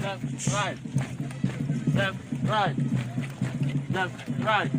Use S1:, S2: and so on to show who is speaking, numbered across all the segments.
S1: left, right, left, right, left, right.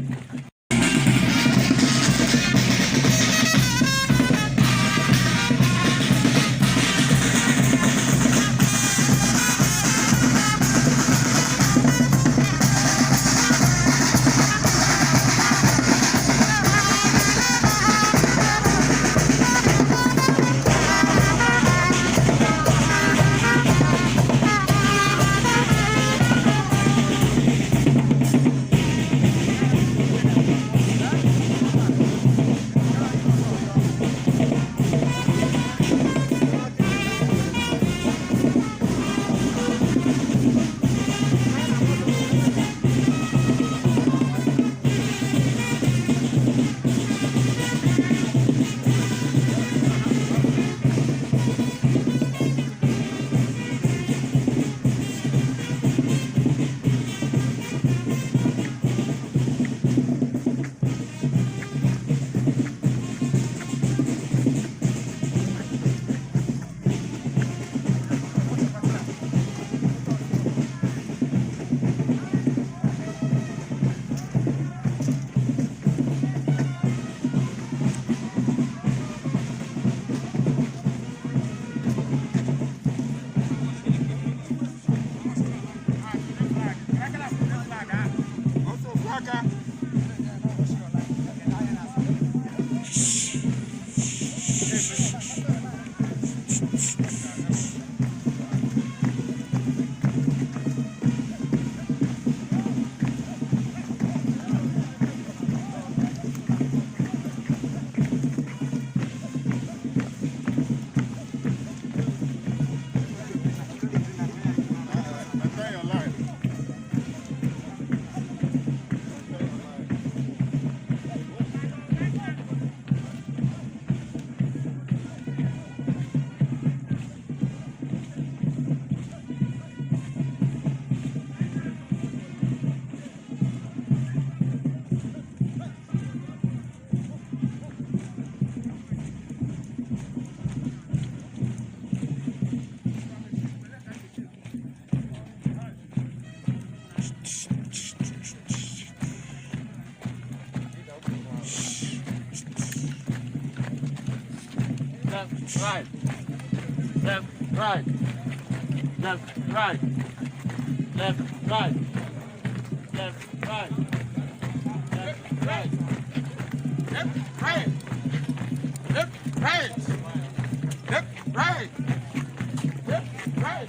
S1: Right, left, right, left, right, left, right, left, right, left, right, left, right, left, right, left, right, left, right, left, right.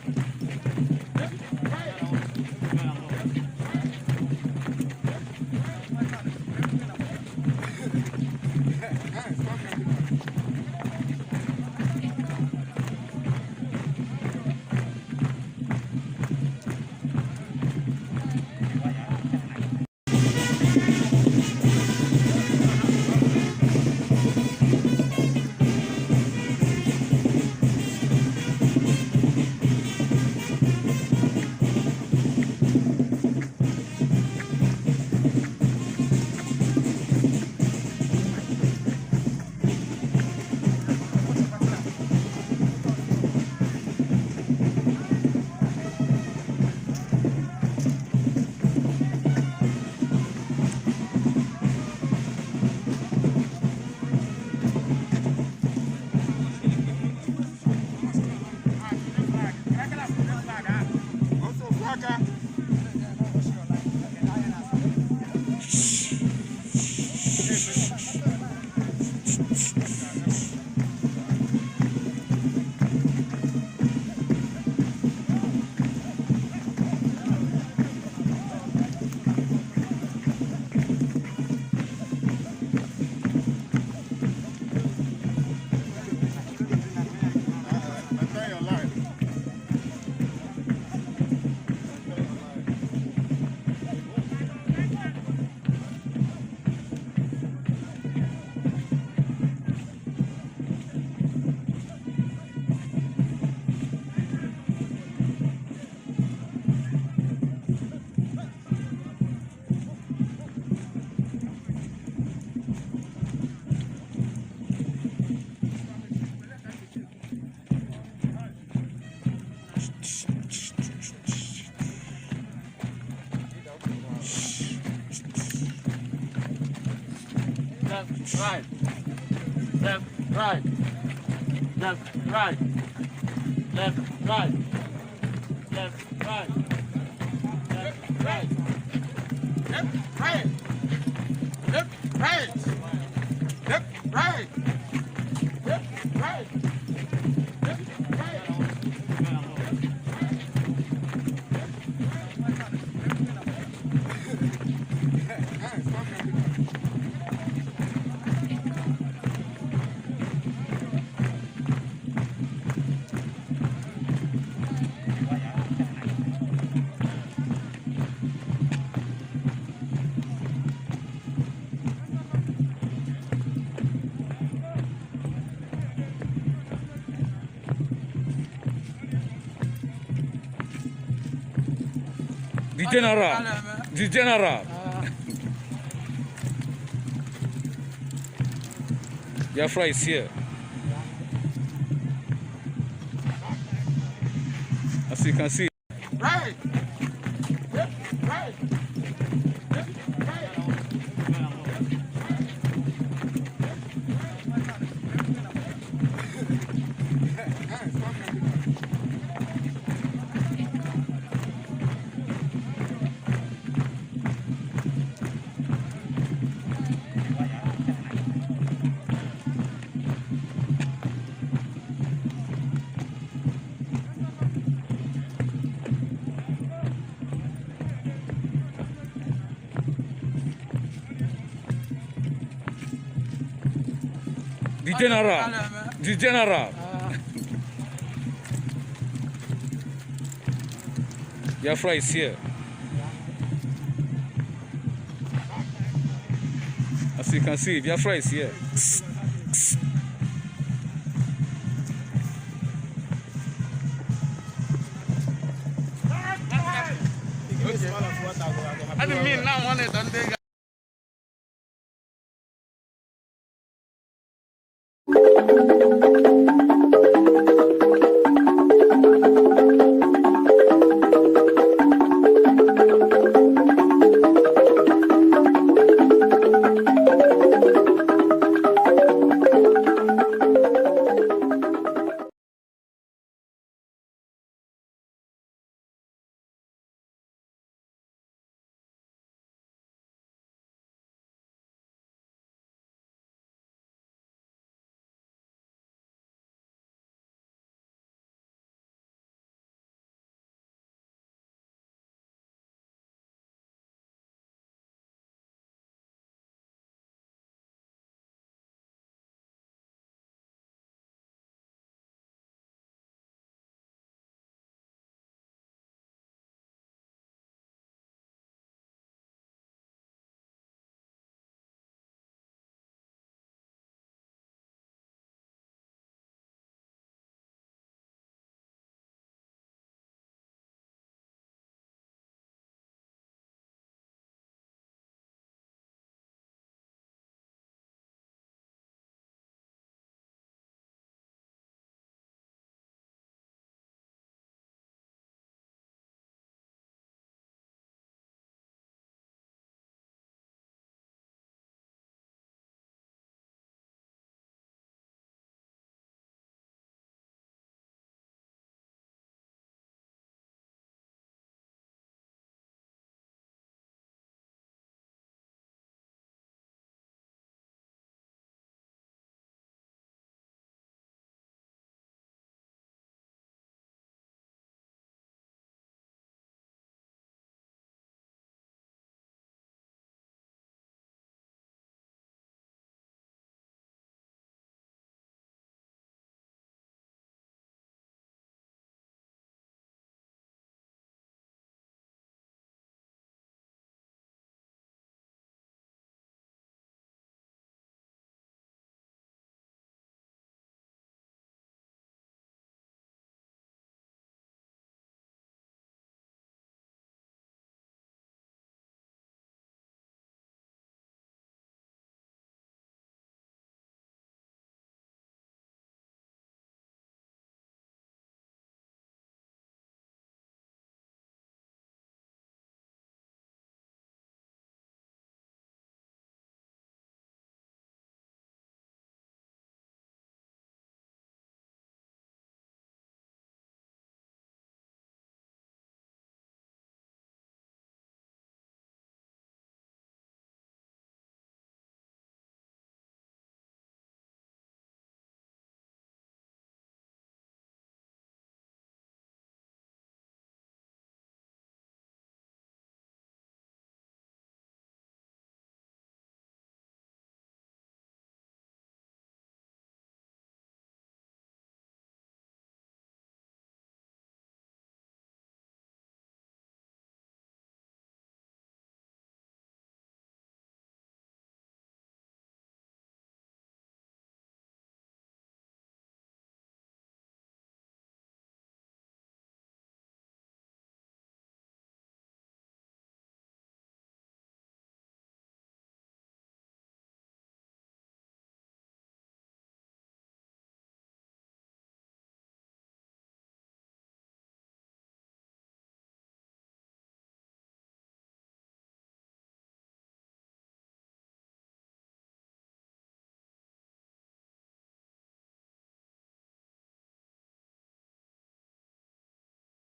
S1: left, right, left, right, left, right, left, right, left, right, left, right, left, right, left, right, left, right, left, right, left, right.
S2: The general. The general. Biafra is here. As you can see.
S1: Right. Right.
S2: The general. The general. Biafra is here. As you can see, Biafra is here.
S1: I didn't mean now one it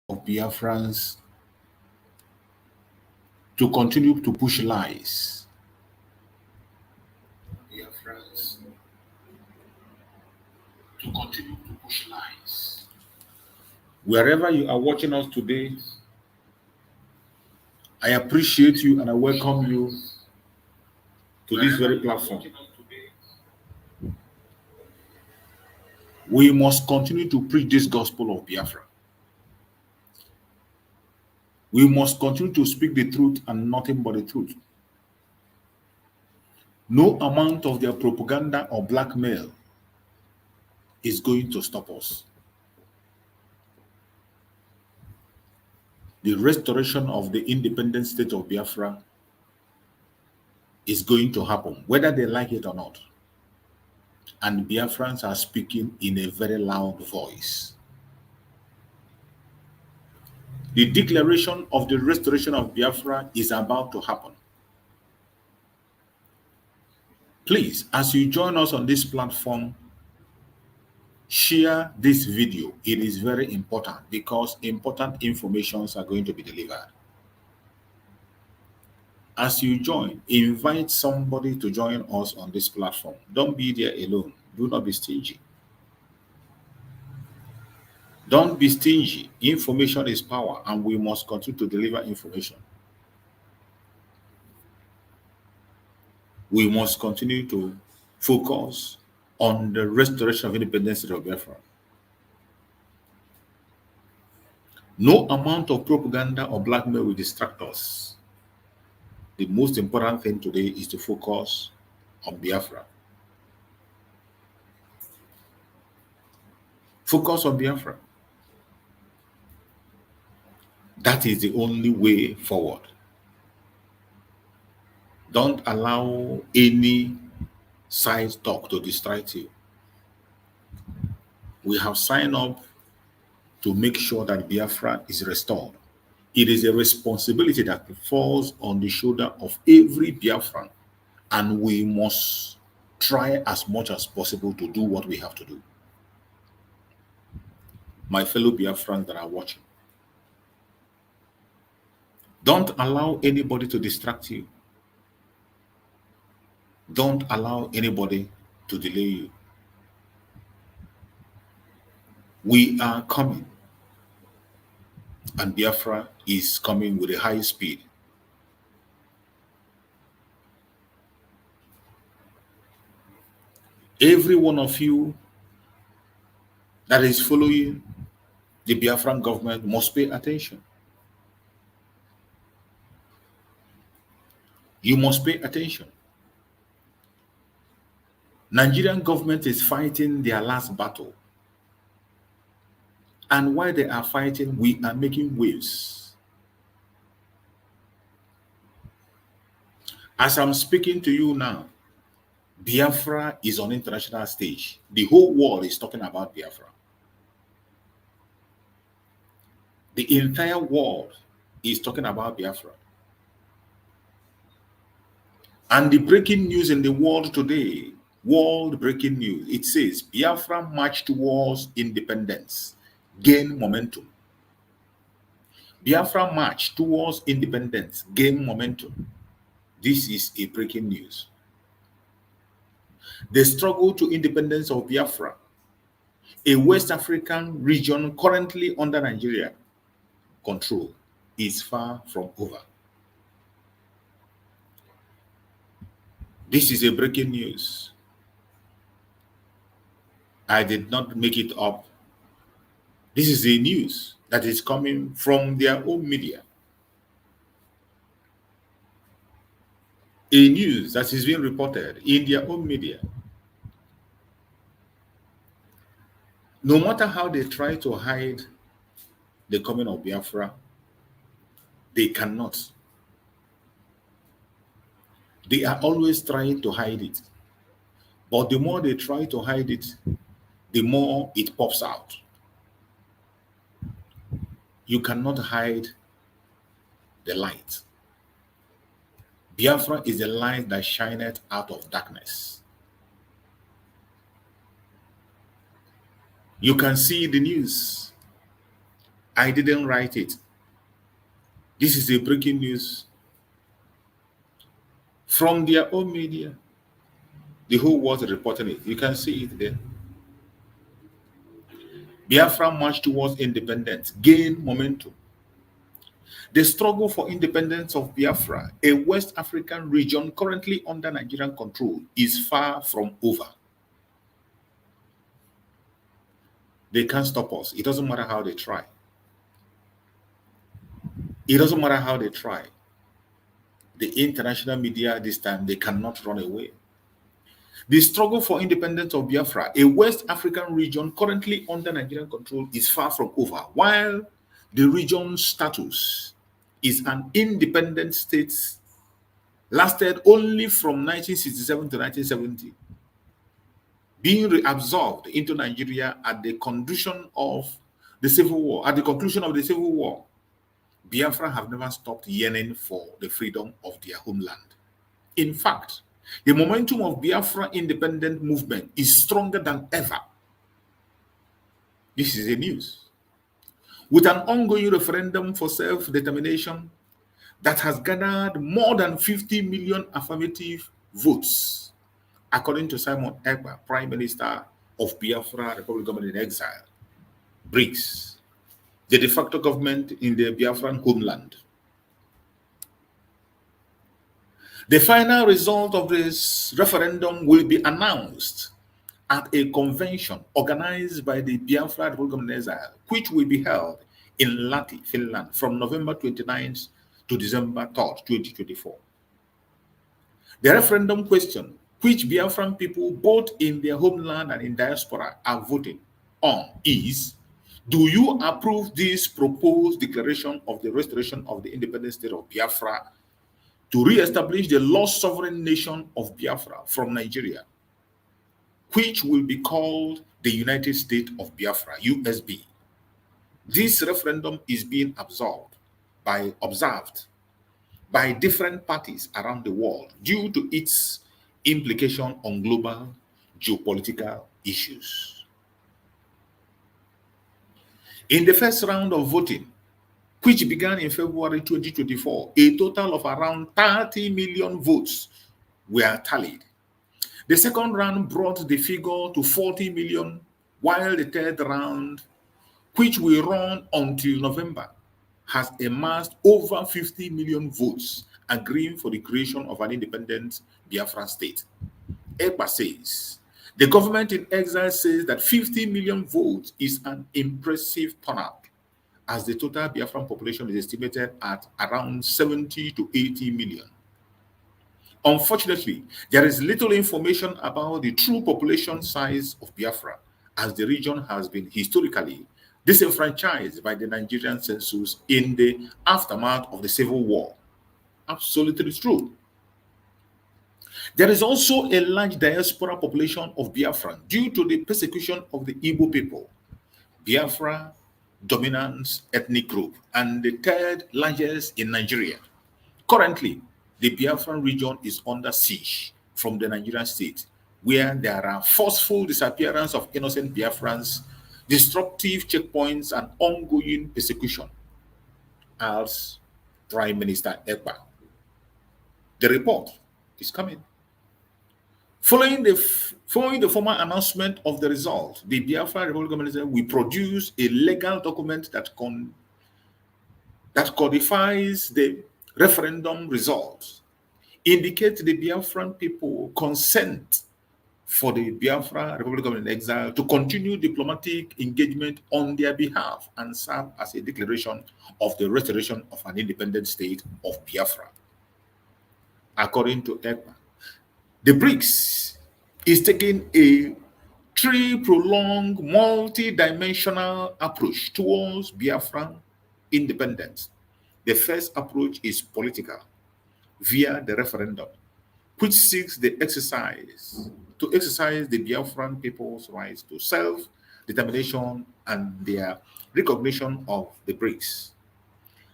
S3: of Biafrans to continue to push lies. Biafrans to continue to push lies. Wherever you are watching us today, I appreciate you and I welcome you to this very platform. We must continue to preach this gospel of Biafra. We must continue to speak the truth and nothing but the truth. No amount of their propaganda or blackmail is going to stop us. The restoration of the independent state of Biafra is going to happen, whether they like it or not. And Biafrans are speaking in a very loud voice. The declaration of the restoration of Biafra is about to happen. Please, as you join us on this platform, share this video. It is very important because important informations are going to be delivered. As you join, invite somebody to join us on this platform. Don't be there alone. Do not be stingy. Don't be stingy. Information is power, and we must continue to deliver information. We must continue to focus on the restoration of independence of Biafra. No amount of propaganda or blackmail will distract us. The most important thing today is to focus on Biafra. Focus on Biafra. That is the only way forward. Don't allow any side talk to distract you. We have signed up to make sure that Biafra is restored. It is a responsibility that falls on the shoulder of every Biafran, and we must try as much as possible to do what we have to do. My fellow Biafrans that are watching, don't allow anybody to distract you. Don't allow anybody to delay you. We are coming, and Biafra is coming with a high speed. Every one of you that is following the Biafran government must pay attention. You must pay attention. Nigerian government is fighting their last battle. And while they are fighting, we are making waves. As I'm speaking to you now, Biafra is on international stage. The whole world is talking about Biafra. The entire world is talking about Biafra. And the breaking news in the world today, world breaking news, it says Biafra march towards independence, gain momentum. Biafra march towards independence, gain momentum. This is a breaking news. The struggle to independence of Biafra, a West African region currently under Nigeria control, is far from over. This is a breaking news. I did not make it up. This is a news that is coming from their own media. A news that is being reported in their own media. No matter how they try to hide the coming of Biafra, they cannot. They are always trying to hide it. But the more they try to hide it, the more it pops out. You cannot hide the light. Biafra is the light that shineth out of darkness. You can see the news. I didn't write it. This is a breaking news from their own media. The whole world reporting it. You can see it there. Biafra march towards independence, gain momentum. The struggle for independence of Biafra, a West African region currently under Nigerian control, is far from over. They can't stop us. It doesn't matter how they try. It doesn't matter how they try. The international media this time, they cannot run away. The struggle for independence of Biafra, a West African region currently under Nigerian control, is far from over, while the region's status is an independent state lasted only from 1967 to 1970, being reabsorbed into Nigeria at the conclusion of the Civil War. At the conclusion of the Civil War, Biafra have never stopped yearning for the freedom of their homeland. In fact, the momentum of Biafra independent movement is stronger than ever. This is a news. With an ongoing referendum for self-determination that has gathered more than 50 million affirmative votes, according to Simon Ekpa, Prime Minister of Biafra Republic Government in Exile, Brgie, the de facto government in the Biafran homeland. The final result of this referendum will be announced at a convention organized by the Biafra Republic Government in Exile, which will be held in Lahti, Finland, from November 29th to December 3rd, 2024. The referendum question, which Biafran people both in their homeland and in diaspora are voting on, is: do you approve this proposed declaration of the restoration of the independent state of Biafra to re-establish the lost sovereign nation of Biafra from Nigeria, which will be called the United States of Biafra, USB? This referendum is being observed by different parties around the world due to its implication on global geopolitical issues. In the first round of voting, which began in February 2024, a total of around 30 million votes were tallied. The second round brought the figure to 40 million, while the third round, which will run until November, has amassed over 50 million votes agreeing for the creation of an independent Biafra state. Ekpa says, the government in exile says that 50 million votes is an impressive turnout, as the total Biafran population is estimated at around 70 to 80 million. Unfortunately, there is little information about the true population size of Biafra, as the region has been historically disenfranchised by the Nigerian census in the aftermath of the Civil War. Absolutely true. There is also a large diaspora population of Biafran due to the persecution of the Igbo people, Biafra dominant ethnic group, and the third largest in Nigeria. Currently, the Biafran region is under siege from the Nigerian state, where there are forceful disappearance of innocent Biafrans, destructive checkpoints, and ongoing persecution, as Prime Minister Ekpa. The report is coming. Following the formal announcement of the result, the Biafra Republic Government will produce a legal document that codifies the referendum results, indicate the Biafran people consent for the Biafra Republic Government in Exile to continue diplomatic engagement on their behalf and serve as a declaration of the restoration of an independent state of Biafra. According to Ekpa, the BRICS is taking a three-pronged, multi-dimensional approach towards Biafran independence. The first approach is political, via the referendum, which seeks to exercise the Biafran people's rights to self-determination and their recognition of the BRICS.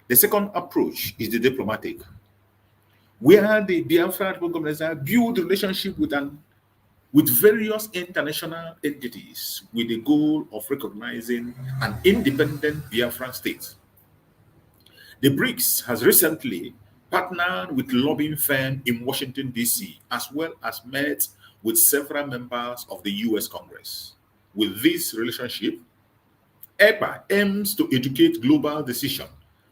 S3: The second approach is the diplomatic, where the Biafra government build relationship with an with various international entities with the goal of recognizing an independent Biafran state. The BRICS has recently partnered with lobbying firm in Washington, D.C., as well as met with several members of the U.S. Congress. With this relationship, EPA aims to educate global decision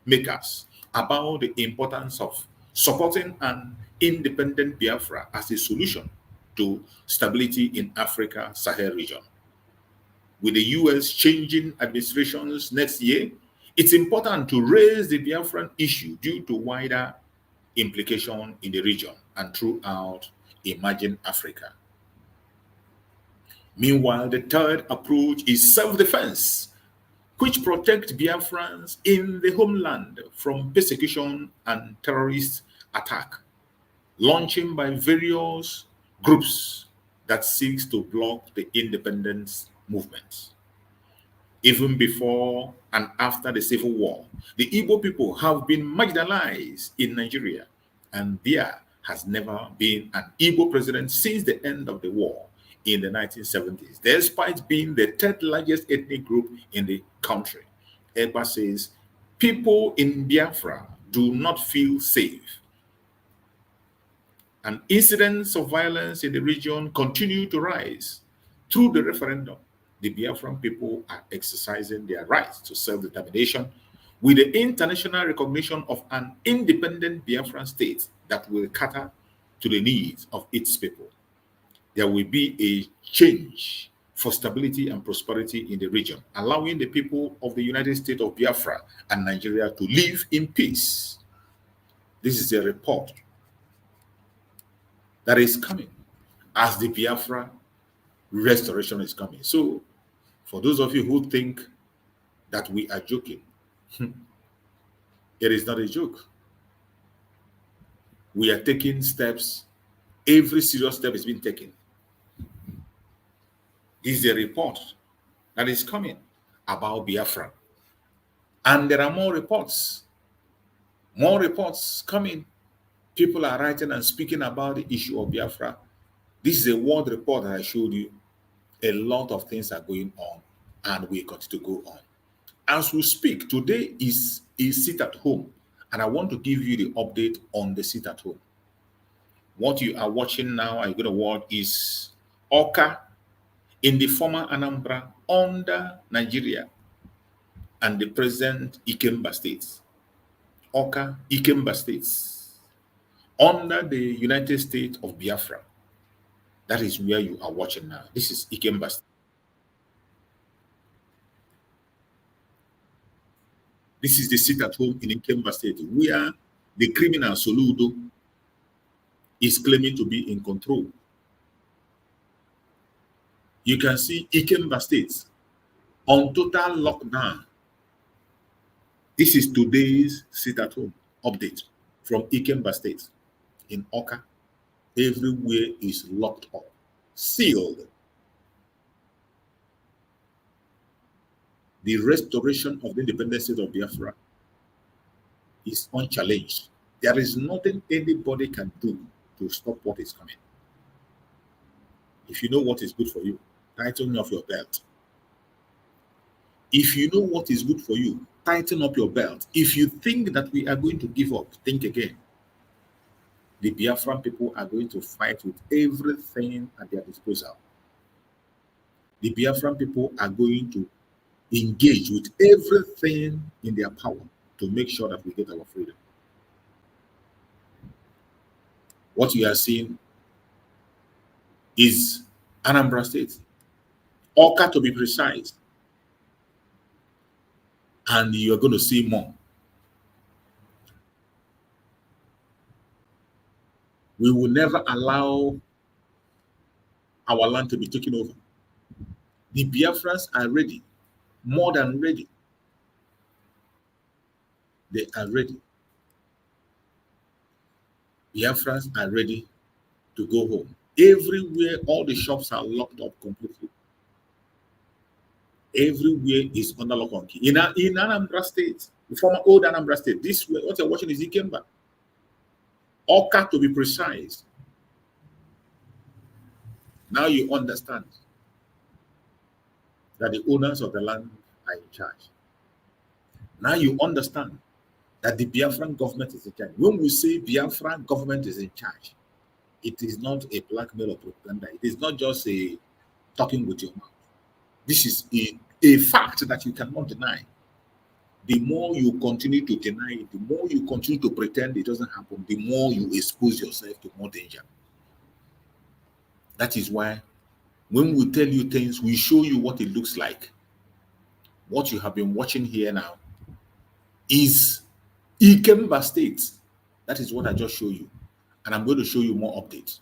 S3: makers about the importance of supporting an independent Biafra as a solution to stability in Africa Sahel region. With the US changing administrations next year, it's important to raise the Biafran issue due to wider implication in the region and throughout emerging Africa. Meanwhile, the third approach is self-defense, which protects Biafrans in the homeland from persecution and terrorist attack, launching by various groups that seeks to block the independence movement. Even before and after the Civil War, the Igbo people have been marginalized in Nigeria, and there has never been an Igbo president since the end of the war in the 1970s, despite being the third largest ethnic group in the country. Ekpa says people in Biafra do not feel safe, and incidents of violence in the region continue to rise. Through the referendum, the Biafran people are exercising their rights to self-determination with the international recognition of an independent Biafran state that will cater to the needs of its people. There will be a change for stability and prosperity in the region, allowing the people of the United States of Biafra and Nigeria to live in peace. This is a report that is coming as the Biafra restoration is coming. So, for those of you who think that we are joking, it is not a joke. We are taking steps. Every serious step is being taken. This is a report that is coming about Biafra. And there are more reports coming. People are writing and speaking about the issue of Biafra. This is a world report that I showed you. A lot of things are going on, and we continue to go on. As we speak, today is a sit at home, and I want to give you the update on the sit at home. What you are watching now, are you going to watch, is Oka in the former Anambra under Nigeria and the present Ikemba states. Oka, Ikemba states under the United States of Biafra. That is where you are watching now. This is Ikemba state. This is the sit at home in Ikemba state, where the criminal Soludo is claiming to be in control. You can see Ikemba state on total lockdown. This is today's sit at home update from Ikemba state. In Oka, everywhere is locked up, sealed. The restoration of the independent state of Biafra is unchallenged. There is nothing anybody can do to stop what is coming. If you know what is good for you, tighten up your belt. If you know what is good for you, tighten up your belt. If you think that we are going to give up, think again. The Biafran people are going to fight with everything at their disposal. The Biafran people are going to engage with everything in their power to make sure that we get our freedom. What you are seeing is Anambra State, Oka to be precise, and you're going to see more. We will never allow our land to be taken over. The Biafrans are ready, more than ready. They are ready. Biafrans are ready to go home. Everywhere, all the shops are locked up completely. Everywhere is under lock and key. In Anambra State, the former old Anambra State, this way, what you're watching is Ikemba. Oka to be precise. Now you understand that the owners of the land are in charge. Now you understand that the Biafran government is in charge. When we say Biafran government is in charge, it is not a blackmail or propaganda. It is not just a talking with your mouth. This is a fact that you cannot deny. The more you continue to deny it, the more you continue to pretend it doesn't happen, the more you expose yourself to more danger. That is why when we tell you things, we show you what it looks like. What you have been watching here now is Ikemba State. That is what I just showed you. And I'm going to show you more updates.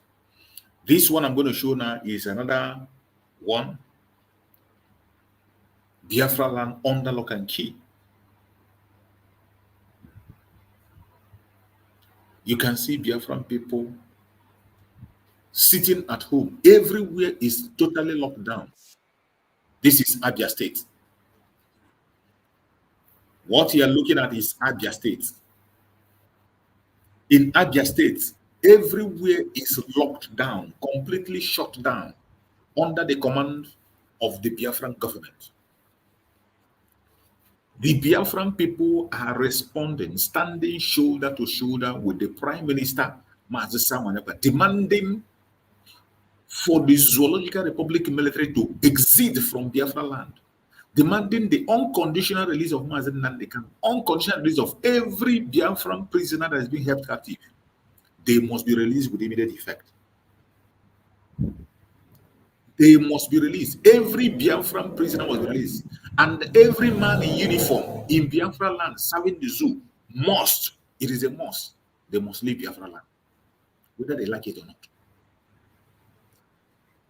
S3: This one I'm going to show now is another one. Biafra land under lock and key. You can see Biafran people sitting at home. Everywhere is totally locked down. This is Abia State. What you are looking at is Abia State. In Abia State, everywhere is locked down, completely shut down under the command of the Biafran government. The Biafran people are responding, standing shoulder to shoulder with the Prime Minister, demanding for the Zoological Republic military to exit from Biafra land, demanding the unconditional release of Mazen Nandekan, unconditional release of every Biafran prisoner that is being held captive. They must be released with immediate effect. They must be released. Every Biafran prisoner was released. And every man in uniform in Biafra land serving the zoo must, it is a must, they must leave Biafra land, whether they like it or not.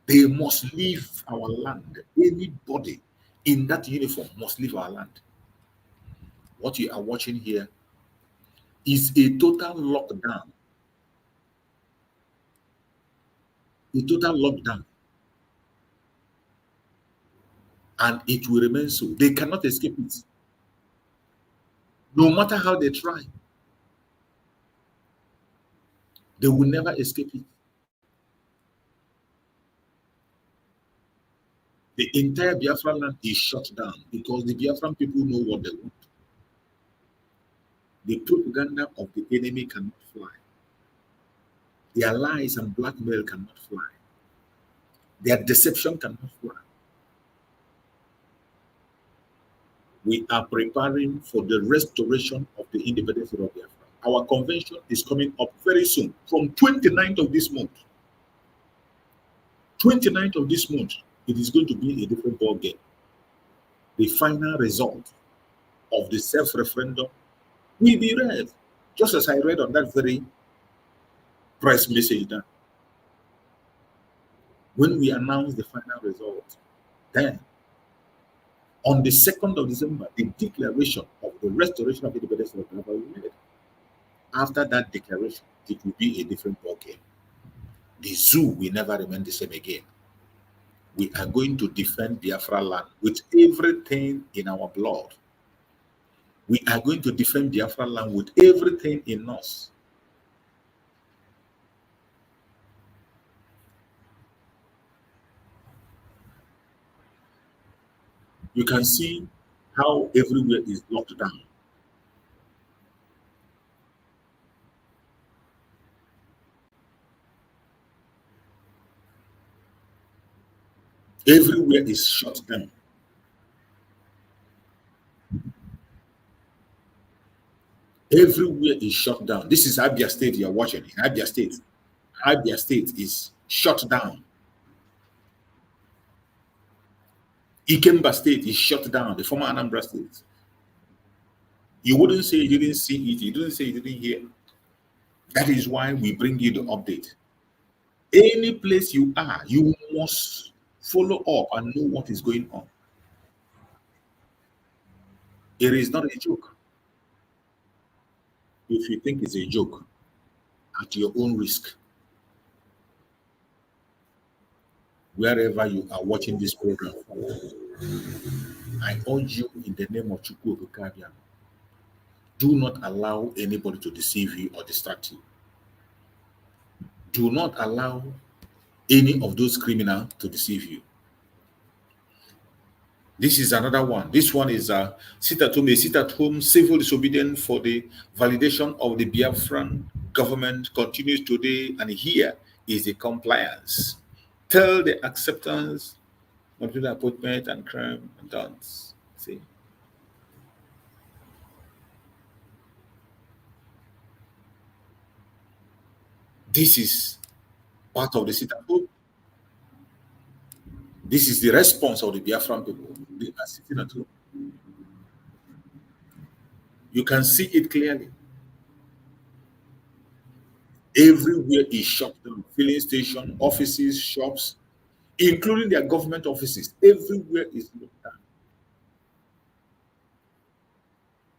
S3: They must leave our land. Anybody in that uniform must leave our land. What you are watching here is a total lockdown. A total lockdown. And it will remain so. They cannot escape it. No matter how they try, they will never escape it. The entire Biafra land is shut down because the Biafran people know what they want. The propaganda of the enemy cannot fly. Their lies and blackmail cannot fly. Their deception cannot fly. We are preparing for the restoration of the independence of Biafra. Our convention is coming up very soon, from 29th of this month. 29th of this month, it is going to be a different ball game. The final result of the self-referendum will be read, just as I read on that very press message that when we announce the final result, then on the 2nd of December, the declaration of the restoration of independence of Biafra will be made. After that declaration, it will be a different ball game. The zoo will never remain the same again. We are going to defend Biafra land with everything in our blood. We are going to defend Biafra land with everything in us. You can see how everywhere is locked down. Everywhere is shut down. Everywhere is shut down. This is Abia State you are watching. In Abia State. Abia State is shut down. Ikemba State is shut down, the former Anambra State. You wouldn't say you didn't see it. You didn't say you didn't hear. That is why we bring you the update. Any place you are, you must follow up and know what is going on. It is not a joke. If you think it's a joke, at your own risk. Wherever you are watching this program, I urge you in the name of Chukwu Okikabian, do not allow anybody to deceive you or distract you. Do not allow any of those criminals to deceive you. This is another one. This one is sit at home civil disobedience for the validation of the Biafran government continues today, and here is the compliance. Tell the acceptance of the appointment and crime and dance. See. This is part of the sit at home. This is the response of the Biafran people. They are sitting at home. You can see it clearly. Everywhere is shut down. Filling station, offices, shops, including their government offices. Everywhere is locked down.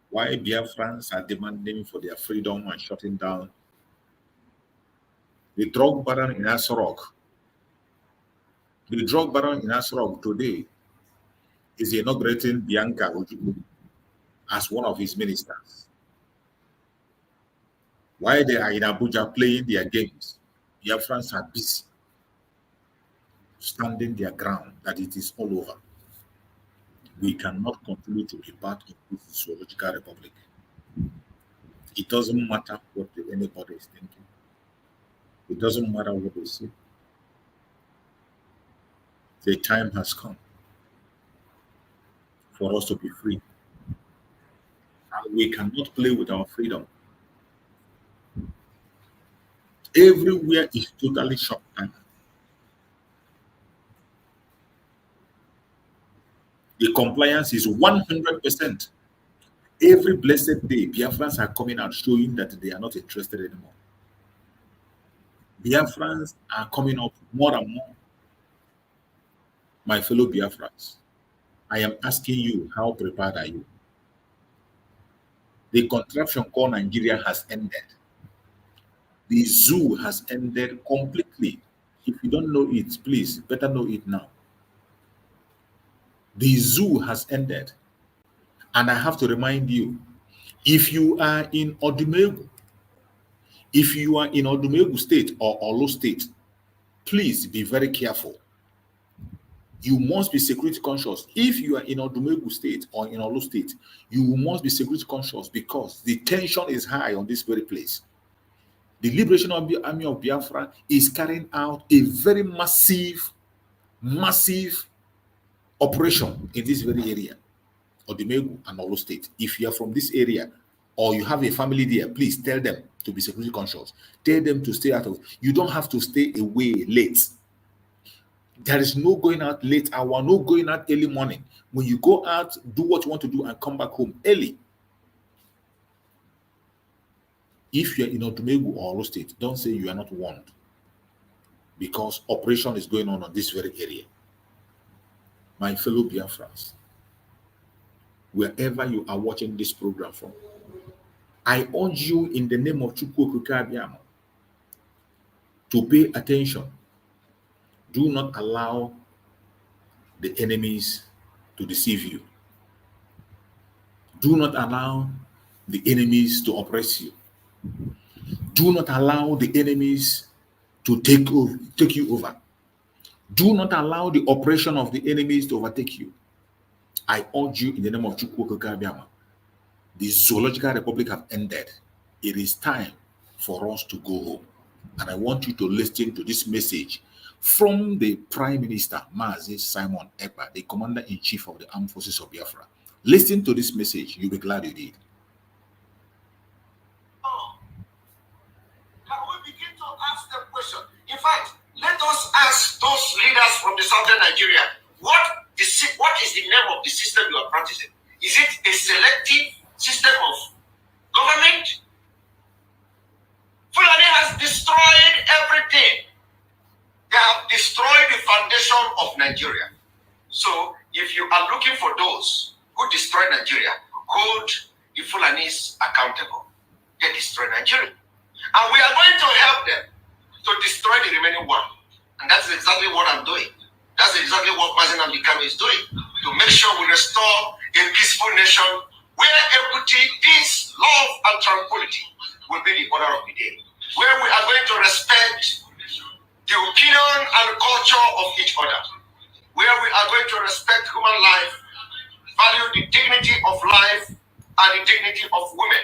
S3: Why Biafrans are demanding for their freedom and shutting down the drug baron in Asorok. The drug baron in Asorok today is inaugurating Bianca Ojukwu as one of his ministers. While they are in Abuja playing their games, Biafrans are busy standing their ground that it is all over. We cannot continue to be part of this zoological republic. It doesn't matter what anybody is thinking. It doesn't matter what they say. The time has come for us to be free. And we cannot play with our freedom. Everywhere is totally shut down. The compliance is 100%. Every blessed day, Biafrans are coming out showing that they are not interested anymore. Biafrans are coming up more and more. My fellow Biafrans, I am asking you, how prepared are you? The contraption called Nigeria has ended. The zoo has ended completely. If you don't know it, please, better know it now. The zoo has ended. And I have to remind you, if you are in Odumegu, State or Olo State, please be very careful. You must be security conscious. If you are in Odumegu State or in Olo State, you must be security conscious because the tension is high on this very place. The Liberation Army of Biafra is carrying out a very massive operation in this very area, Odumegu and Olo State. If you are from this area or you have a family there, please tell them to be security conscious. Tell them to stay out of. You don't have to stay away late. There is no going out late hour, no going out early morning. When you go out, do what you want to do and come back home early. If you're in Odumegu or Olo State, don't say you are not warned, because operation is going on this very area. My fellow Biafrans, wherever you are watching this program from, I urge you in the name of Chukwu Abiyama to pay attention. Do not allow the enemies to deceive you. Do not allow the enemies to oppress you. Do not allow the enemies to take you over. Do not allow the oppression of the enemies to overtake you. I urge you in the name of Chukwu Abiyama. The Zoological Republic have ended. It is time for us to go home. And I want you to listen to this message from the Prime Minister, Mazi Simon Ekpa, the Commander-in-Chief of the Armed Forces of Biafra. Listen to this message. You'll be glad you did.
S4: Can we begin to ask them questions? In fact, let us ask those leaders from the southern Nigeria, what is the name of the system you are practicing? Is it a selective system of government? Fulani has destroyed everything. They have destroyed the foundation of Nigeria. So if you are looking for those who destroy Nigeria, hold the Fulanis accountable. They destroy Nigeria. And we are going to help them to destroy the remaining one. And that's exactly what I'm doing. That's exactly what Mazen Amikami is doing, to make sure we restore a peaceful nation where equity, peace, love, and tranquility will be the order of the day. Where we are going to respect the opinion and culture of each other, where we are going to respect human life, value the dignity of life and the dignity of women,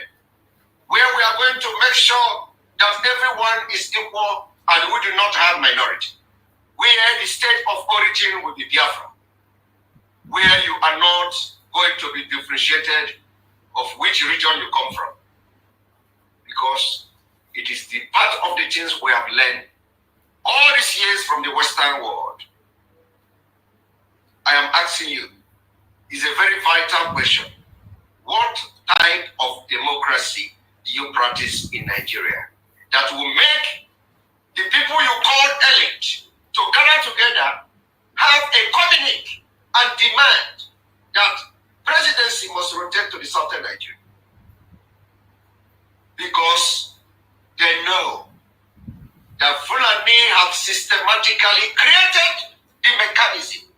S4: where we are going to make sure that everyone is equal and we do not have minority, where the state of origin will be Biafra, where you are not going to be differentiated of which region you come from, because it is the part of the things we have learned all these years from the Western world. I am asking you, is a very vital question. What type of democracy do you practice in Nigeria that will make the people you call elite to gather together, have a covenant and demand that presidency must rotate to the southern Nigeria? Because they know that Fulani have systematically created the mechanism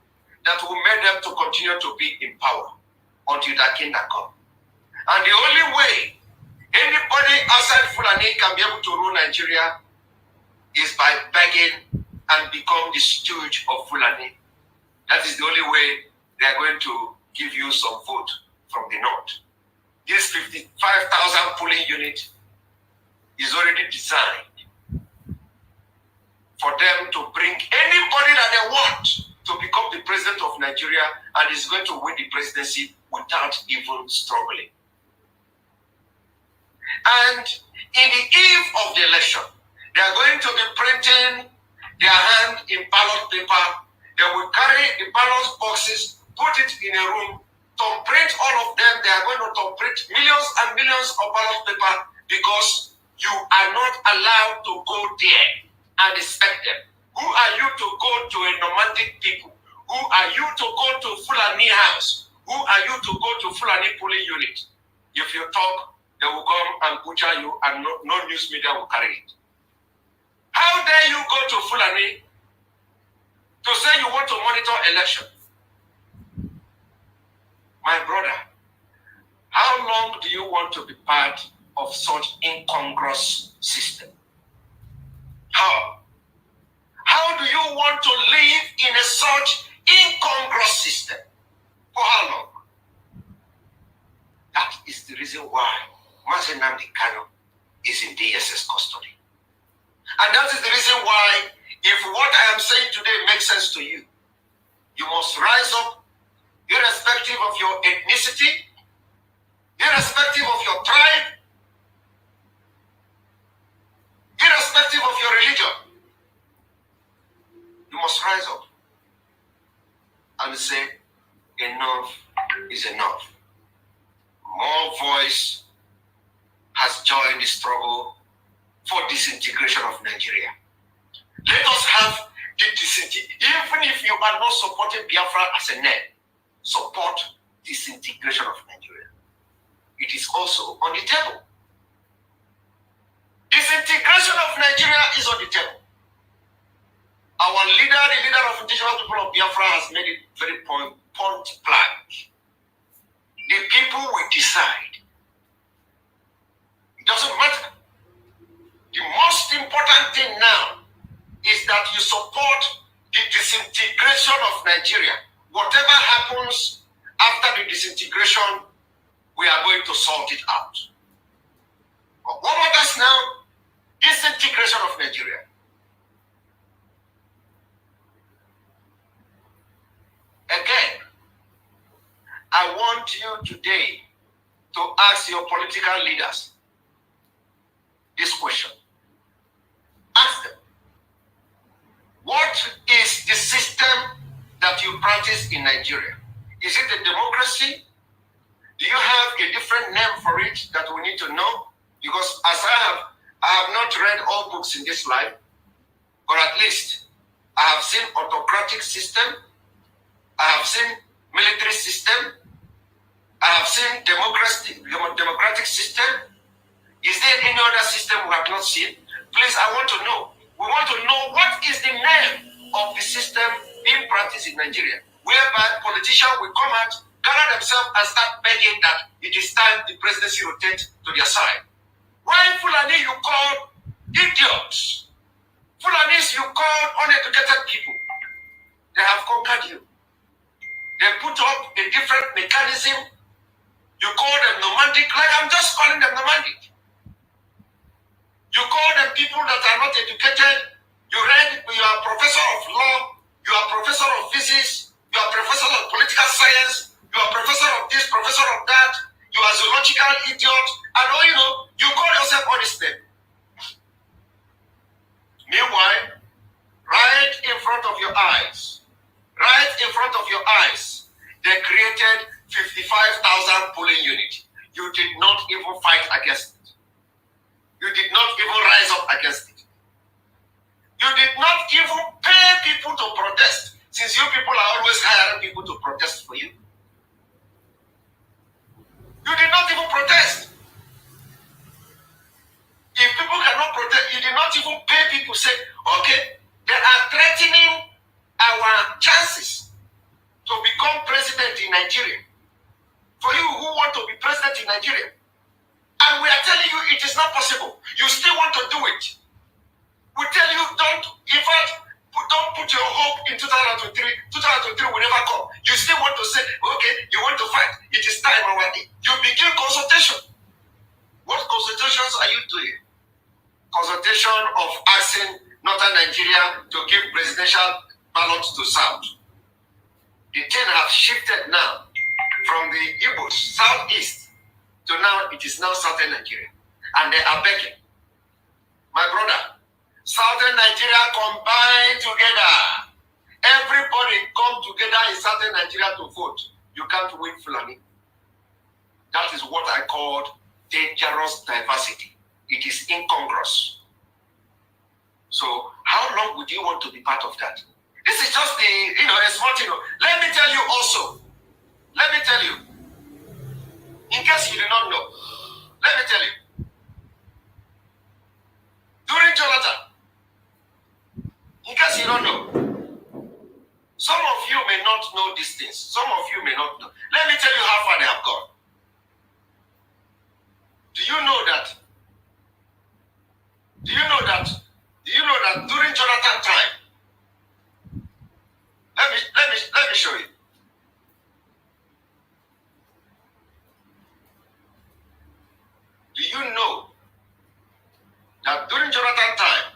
S4: that will make them to continue to be in power until the kingdom come. And the only way anybody outside Fulani can be able to rule Nigeria is by begging and become the stooge of Fulani. That is the only way they are going to give you some vote from the north. This 55,000 polling unit is already designed for them to bring anybody that they want to become the president of Nigeria, and is going to win the presidency without even struggling. And in the eve of the election, they are going to be printing their hand in ballot paper. They will carry the ballot boxes, put it in a room, thumbprint all of them. They are going to thumbprint millions and millions of ballot paper, because you are not allowed to go there and inspect them. Who are you to go to a nomadic people? Who are you to go to Fulani house? Who are you to go to Fulani polling unit? If you talk, they will come and butcher you, and no news media will carry it. How dare you go to Fulani to say you want to monitor election? My brother, how long do you want to be part of such incongruous system? How do you want to live in a such incongruous system? For how long? That is the reason why Mazi Nnamdi Kanu is in DSS custody. And that is the reason why, if what I am saying today makes sense to you, you must rise up, irrespective of your ethnicity, irrespective of your tribe, irrespective of your religion. You must rise up and say, enough is enough. More voice has joined the struggle for disintegration of Nigeria. Let us have the disintegration. Even if you are not supporting Biafra as a name, support disintegration of Nigeria. It is also on the table. Disintegration of Nigeria is on the table. Our leader, the leader of indigenous people of Biafra, has made it very point blank. The people will decide. It doesn't matter. The most important thing now is that you support the disintegration of Nigeria. Whatever happens after the disintegration, we are going to sort it out. But what matters now? Disintegration of Nigeria. Again, I want you today to ask your political leaders this question. Ask them, what is the system that you practice in Nigeria? Is it a democracy? Do you have a different name for it that we need to know? Because as I have not read all books in this life, but at least I have seen autocratic system, I have seen military system, I have seen democratic system. Is there any other system we have not seen? Please, I want to know. We want to know what is the name of the system being practiced in Nigeria, whereby politicians will come out, gather themselves and start begging that it is time the presidency rotate to their side. Why Fulani you call idiots? Fulanis you call uneducated people. They have conquered you. They put up a different mechanism. You call them nomadic, like I'm just calling them nomadic. You call them people that are not educated. You are a professor of law, you are a professor of physics, you are a professor of political science, you are a professor of this, professor of that, you are a zoological idiot, and all you call yourself all this thing. Meanwhile, right in front of your eyes, they created 55,000 polling units. You did not even fight against it. You did not even rise up against it. You did not even pay people to protest, since you people are always hiring people to protest for you. You did not even protest. If people cannot protest, you did not even pay people. Say, okay, they are threatening our chances to become president in Nigeria. For you who want to be president in Nigeria. And we are telling you it is not possible. You still want to do it. We tell you don't put your hope in 2023. 2023 will never come. You still want to say, okay, you want to fight. It is time already. You begin consultation. What consultations are you doing? Consultation of asking Northern Nigeria to give presidential ballots to South. The thing has shifted now from the Igbos, Southeast, to now it is now Southern Nigeria. And they are begging. My brother, Southern Nigeria combine together. Everybody come together in Southern Nigeria to vote. You can't win Fulani. That is what I call dangerous diversity. It is incongruous. So how long would you want to be part of that? This is just the, a small thing. Let me tell you also. Let me tell you. In case you do not know. Let me tell you. During Jonathan, in case you don't know, some of you may not know these things. Some of you may not know. Let me tell you how far they have gone. Do you know that during Jonathan time? Let me show you. Do you know that during Jonathan time,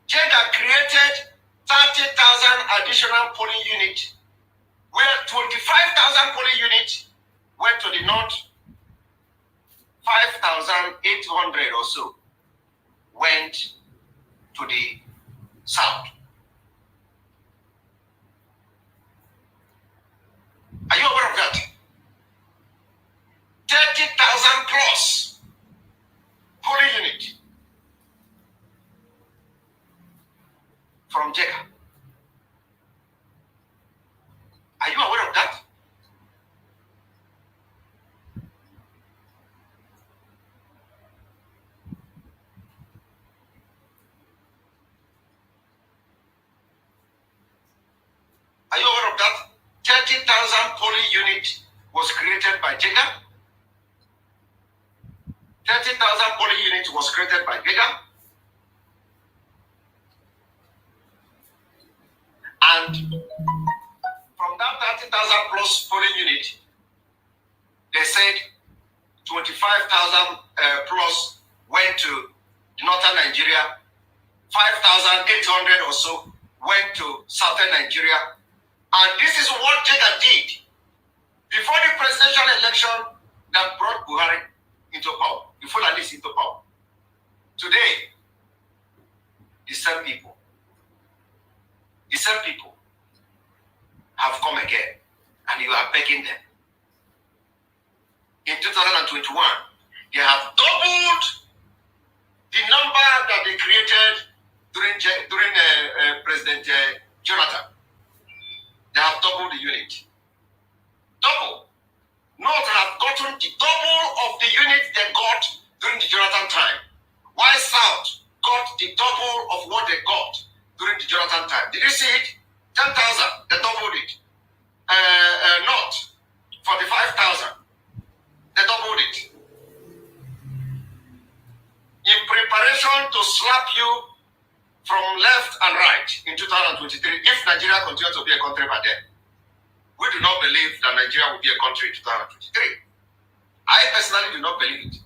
S4: Jega created 30,000 additional polling units, where 25,000 polling units went to the north, 5,800 or so went to the south. Are you aware of that? 30,000 plus polling units from Jega. Are you aware of that? Are you aware of that? 30,000 polling units was created by Jega. 30,000 polling units was created by Jega. And from that 30,000 plus polling unit, they said 25,000 plus went to northern Nigeria, 5,800 or so went to southern Nigeria. And this is what Jega did before the presidential election that brought Buhari into power, the Fulanis into power. Today, the same people have come again, and you are begging them. In 2021, they have doubled the number that they created during President Jonathan. They have doubled the unit. Double. North have gotten the double of the unit they got during the Jonathan time, while South got the double of what they got during the Jonathan time. Did you see it? 10,000, they doubled it. Not 45,000, they doubled it. In preparation to slap you from left and right in 2023, if Nigeria continues to be a country by then. We do not believe that Nigeria will be a country in 2023. I personally do not believe it.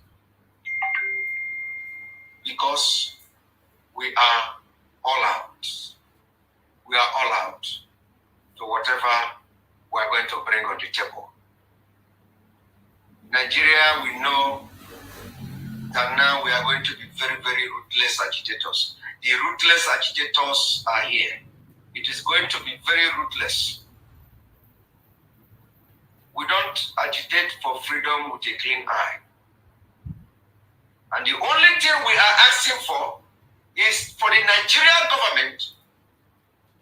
S4: Because we are all out. We are all out to whatever we are going to bring on the table. Nigeria, we know that now we are going to be very, very ruthless agitators. The ruthless agitators are here. It is going to be very ruthless. We don't agitate for freedom with a clean eye. And the only thing we are asking for is for the Nigerian government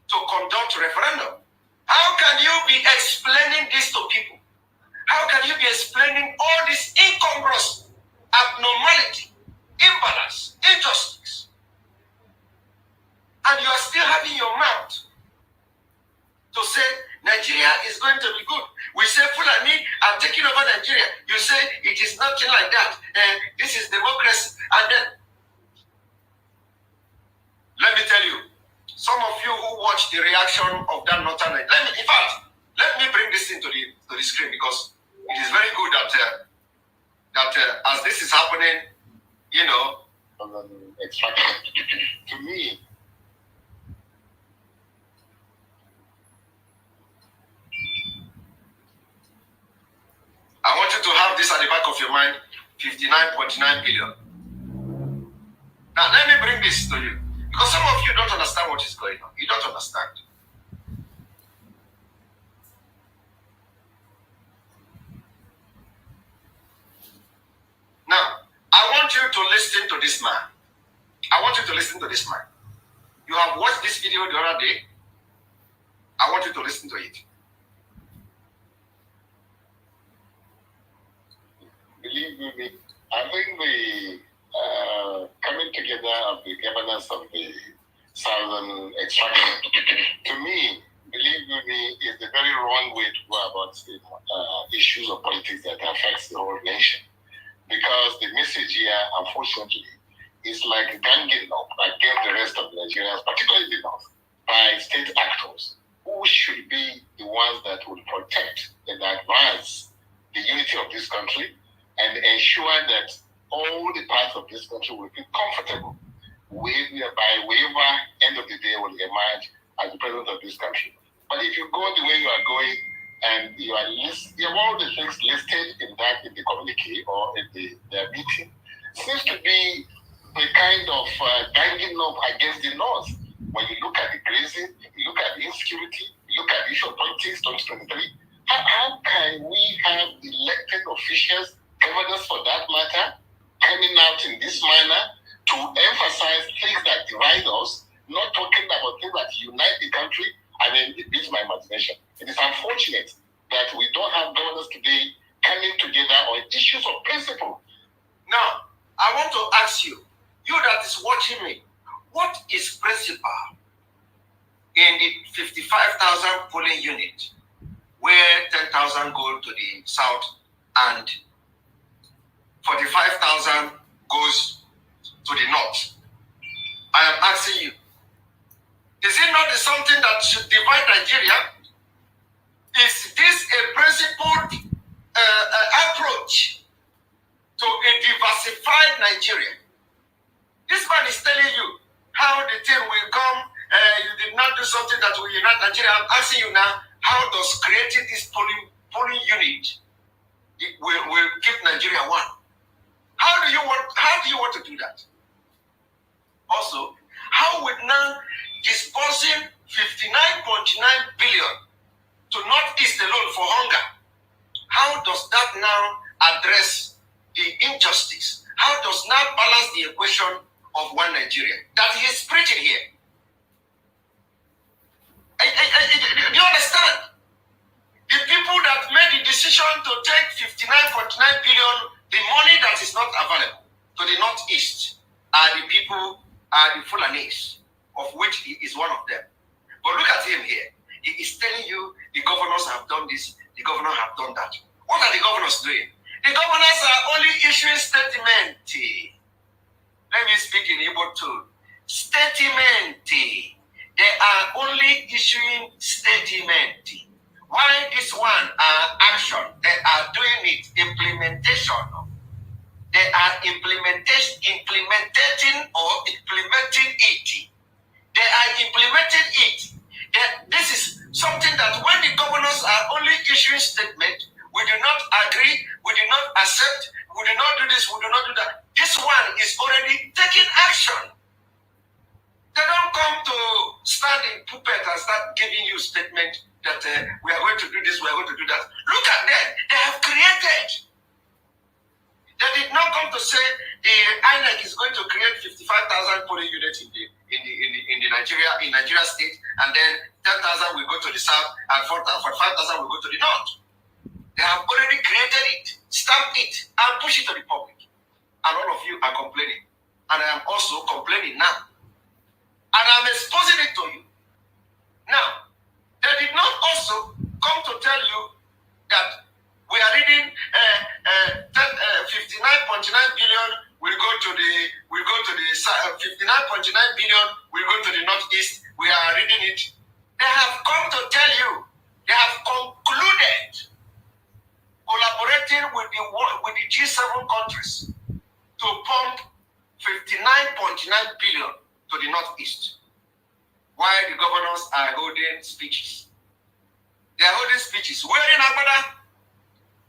S4: to conduct referendum. How can you be explaining this to people? How can you be explaining all this incongruous, abnormality, imbalance, injustice? And you are still having your mouth to say Nigeria is going to be good. We say Fulani are taking over Nigeria. You say it is nothing like that. This is democracy. And then, let me tell you, some of you who watch the reaction of that northern, let me bring this into the screen, because it is very good that as this is happening, you know, to me, I want you to have this at the back of your mind, 59.9 billion. Now, let me bring this to you, because some of you don't understand what is going on. You don't understand. Now, I want you to listen to this man. I want you to listen to this man. You have watched this video the other day. I want you to listen to it.
S5: Believe me, I think the coming together of the governance of the southern extraction, to me, believe me, is the very wrong way to go about issues of politics that affects the whole nation. Because the message here, unfortunately, is like ganging up against the rest of the Nigerians, particularly the North, by state actors who should be the ones that will protect and advance the unity of this country and ensure that all the parts of this country will be comfortable whereby whoever end of the day will emerge as the president of this country. But if you go the way you are going and you have all the things listed in the communique or in their meeting, seems to be a kind of ganging up against the North. When you look at the grazing, you look at the insecurity, you look at the issue of politics 2023, how can we have elected officials, governors for that matter, coming out in this manner to emphasize things that divide us, not talking about things that unite the country? I mean, it beats my imagination. It is unfortunate that we don't have governors today coming together on issues of principle.
S4: Now, I want to ask you, you that is watching me, what is principle in the 55,000 polling unit where 10,000 go to the south and 45,000 goes to the north? I am asking you, is it not something that should divide Nigeria? Is this a principled approach to a diversified Nigeria? This man is telling you how the thing will come. You did not do something that will unite Nigeria. I'm asking you now, how does creating this polling unit will keep Nigeria one? How do you want to do that? Also, how would now disbursing 59.9 billion to Northeast alone for hunger, how does that now address the injustice? How does now balance the equation of one Nigeria that he is preaching here? Do you understand? The people that made the decision to take 59.9 billion, the money that is not available to the Northeast, are the people, are the Fulanis, of which he is one of them. But look at him here. He is telling you the governors have done this, the governor have done that. What are the governors doing? The governors are only issuing statement. Let me speak in Igbo too. Statement. They are only issuing statement. Why this one action? They are doing it. Implementation. They are implementing it. They are implementing it. This is something that when the governors are only issuing statement, we do not agree, we do not accept, we do not do this, we do not do that. This one is already taking action. They don't come to stand in pulpit and start giving you statement that we are going to do this, we are going to do that. Look at them. They have created. They did not come to say the INEC is going to create 55,000 polling units in Nigeria state, and then 10,000 will go to the south, and 45,000 will go to the north. They have already created it, stamped it, and pushed it to the public. And all of you are complaining. And I am also complaining now. And I'm exposing it to you. Now, they did not also come to tell you that we are reading 59.9 billion will go to the 59.9 billion will go to the northeast. We are reading it. They have come to tell you. They have concluded collaborating with the G7 countries to pump 59.9 billion to the northeast. While the governors are holding speeches. They are holding speeches. Wearing agbada,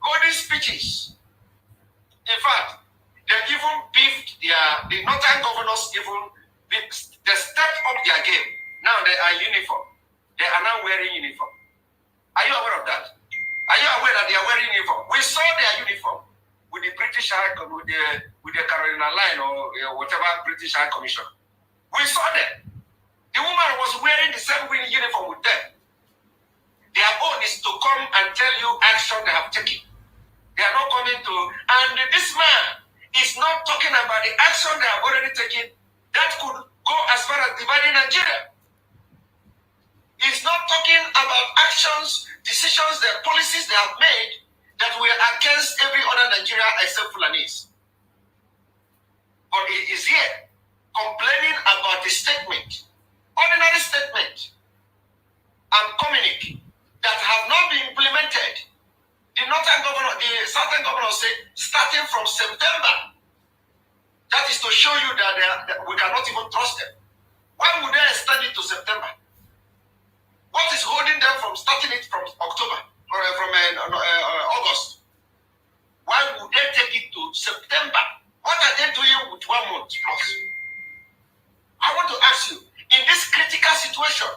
S4: holding speeches. In fact, they even beefed the northern governors they stepped up their game. Now they are uniform. They are now wearing uniform. Are you aware of that? Are you aware that they are wearing uniform? We saw their uniform with the British High with the Carolina Line or whatever British High Commission. We saw them. The woman was wearing the same uniform with them. Their own is to come and tell you action they have taken. They are not coming to, and this man is not talking about the action they have already taken that could go as far as dividing Nigeria. He's not talking about actions, decisions, the policies they have made that were against every other Nigeria except Fulanese. But he is here complaining about the statement, ordinary statement, and communique that have not been implemented. The northern governor, the southern governor said, starting from September, that is to show you that we cannot even trust them. Why would they extend it to September? What is holding them from starting it from October or from August? Why would they take it to September? What are they doing with 1 month plus? I want to ask you, in this critical situation,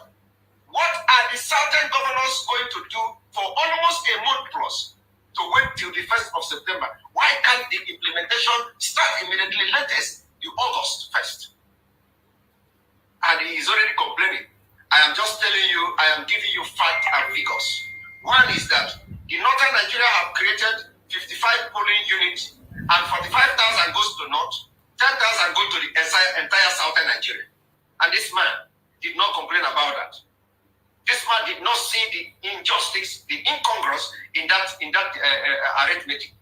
S4: what are the southern governors going to do for almost a month plus to wait till the 1st of September? Why can't the implementation start immediately, latest the August 1st? And he is already complaining. I am just telling you, I am giving you facts and figures. One is that the northern Nigeria have created 55 polling units, and 45,000 goes to north, 10,000 go to the entire southern Nigeria. And this man did not complain about that. This man did not see the injustice, the incongruous in that arithmetic.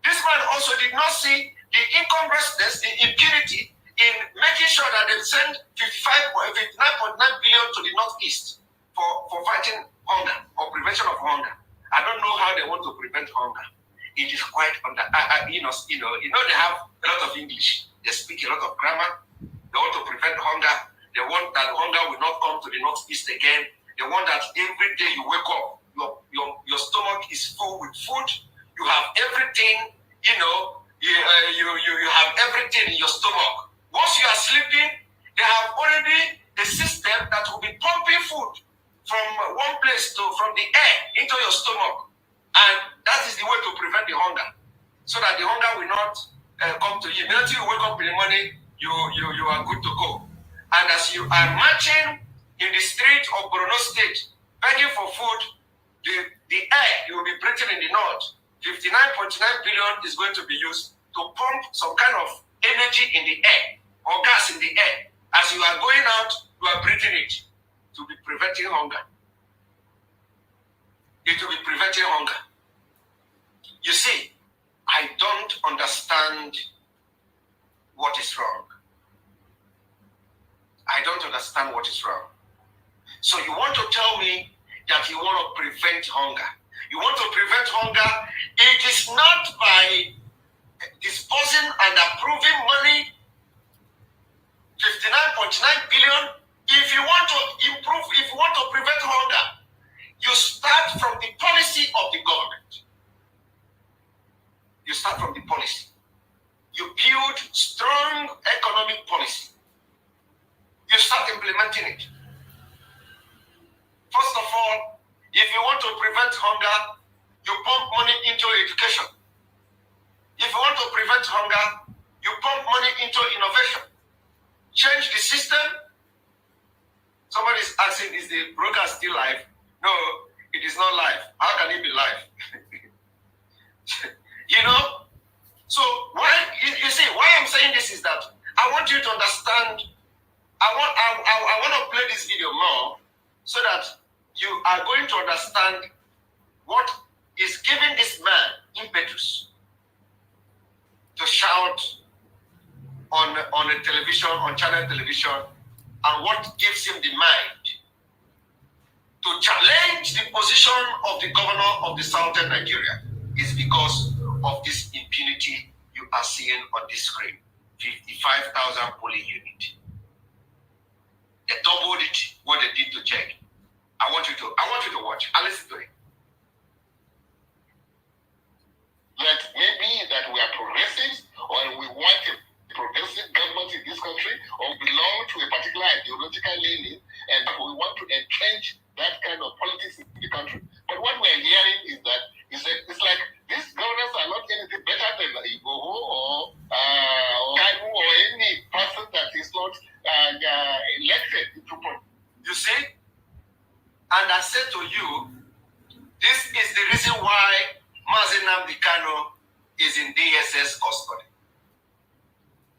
S4: This man also did not see the incongruousness, the impunity in making sure that they send 59.9 billion to the northeast for fighting hunger or prevention of hunger. I don't know how they want to prevent hunger. It is quite under. They have a lot of English. They speak a lot of grammar. They want to prevent hunger. They want that hunger will not come to the northeast again. They want that every day you wake up, your stomach is full with food. You have everything. You have everything in your stomach. Once you are sleeping, they have already a system that will be pumping food from one place from the air into your stomach. And that is the way to prevent the hunger. So that the hunger will not come to you. Until you wake up in the morning, you are good to go. And as you are marching in the street of Borno State, begging for food, the air you will be breathing in the north, 59.9 billion is going to be used to pump some kind of energy in the air or gas in the air As you are going out, you are breathing it to be preventing hunger. It will be preventing hunger. You see, I don't understand what is wrong. I don't understand what is wrong. So you want to tell me that you want to prevent hunger. You want to prevent hunger. It is not by disposing and approving money, 59.9 billion. If you want to improve, if you want to prevent hunger, you start from the policy of the government. You start from the policy. You build strong economic policy. You start implementing it. First of all, if you want to prevent hunger, you pump money into education. If you want to prevent hunger, you pump money into innovation. Change the system. Somebody is asking, is the broadcast still live? No, it is not live. How can it be live? You know? So why you see why I'm saying this is that I want you to understand. I want to play this video more so that you are going to understand what is giving this man impetus to shout on a television, on channel television, and what gives him the mind to challenge the position of the governor of the southern Nigeria is because of this impunity you are seeing on this screen. 55,000 polling unit. They doubled it, what they did to check. I want you to watch and listen to it.
S5: That maybe that we are progressives, or we want a progressive government in this country, or belong to a particular ideological leaning, and we want to entrench that kind of politics in the country. But what we are hearing is that it's like these governors are not anything better than Igbo or Kanu or any person that is not elected.
S4: You see? And I said to you, this is the reason why Mazi Nnamdi Kanu is in DSS custody.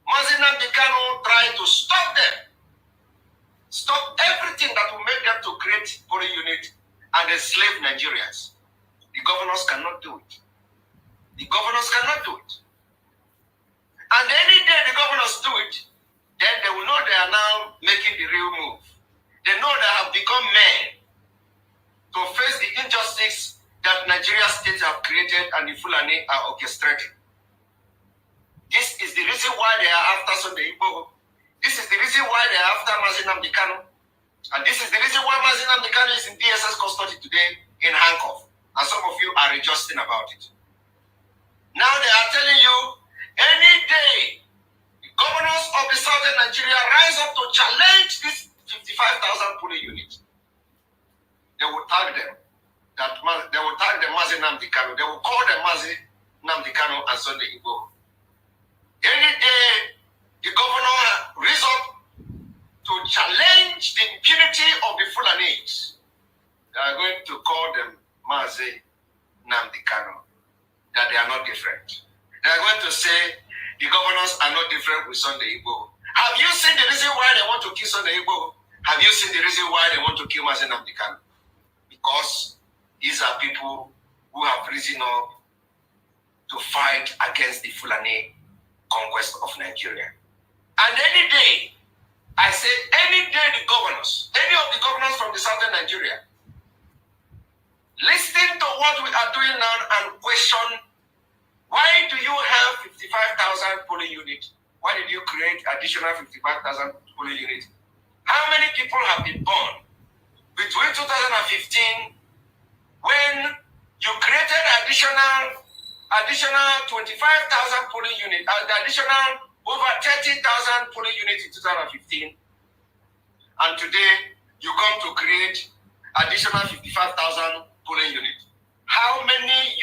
S4: Mazi Nnamdi Kanu tried to stop them. Stop everything that will make them to create polling unit and enslave Nigerians. The governors cannot do it. The governors cannot do it. And any day the governors do it, then they will know they are now making the real move. They know they have become men to face the injustice that Nigeria states have created and the Fulani are orchestrating. This is the reason why they are after Sunday Igboho. This is the reason why they are after Mazi Nnamdi Kanu. And this is the reason why Mazi Nnamdi Kanu is in DSS custody today in handcuff. And some of you are rejoicing about it. Now they are telling you, any day, the governors of the southern Nigeria rise up to challenge this 55,000 polling unit. They will tag them. They will tag them Mazi Nnamdi Kanu. They will call them Mazi Nnamdi Kanu and Sunday Igboho. Any day, the governor rose up to challenge the impunity of the Fulanis. They are going to call them Mazi Nnamdi Kanu, that they are not different. They are going to say the governors are not different with Sunday Igboho. Have you seen the reason why they want to kill Sunday Igboho? Have you seen the reason why they want to kill Mazi Nnamdi Kanu? Because these are people who have risen up to fight against the Fulani conquest of Nigeria. And any day, I say any day the governors, any of the governors from the southern Nigeria, listen to what we are doing now and question, why do you have 55,000 polling units? Why did you create additional 55,000 polling units? How many people have been born between 2015 when you created additional 25,000 polling units, additional over 30,000 polling units in 2015, and today you come to create additional 55,000 polling units. How many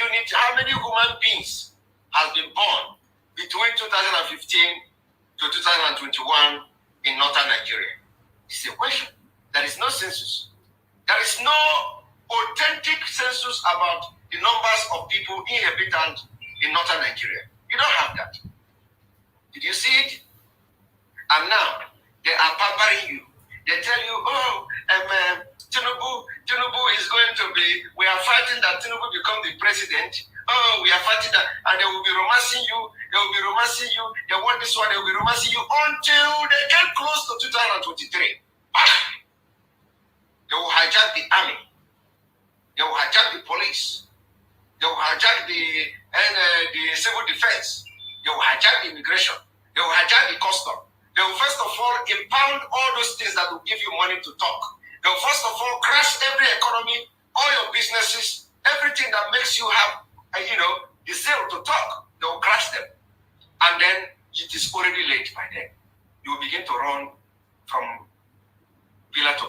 S4: human beings has been born between 2015 to 2021 in northern Nigeria? It's a question. There is no census. There is no authentic census about the numbers of people, inhabitants in northern Nigeria. You don't have that. Did you see it? And now, they are pampering you. They tell you, oh, Tinubu is going to be, we are fighting that Tinubu become the president. Oh, we are fighting that, and they will be romancing you, they want this one, they will be romancing you until they get close to 2023. They will hijack the army, they will hijack the police, they will hijack the civil defense, they will hijack the immigration, they will hijack the custom. They will first of all impound all those things that will give you money to talk. They will first of all crash every economy, all your businesses, everything that makes you have, the zeal to talk. They will crash them. And then it is already late by then. You will begin to run from pillar to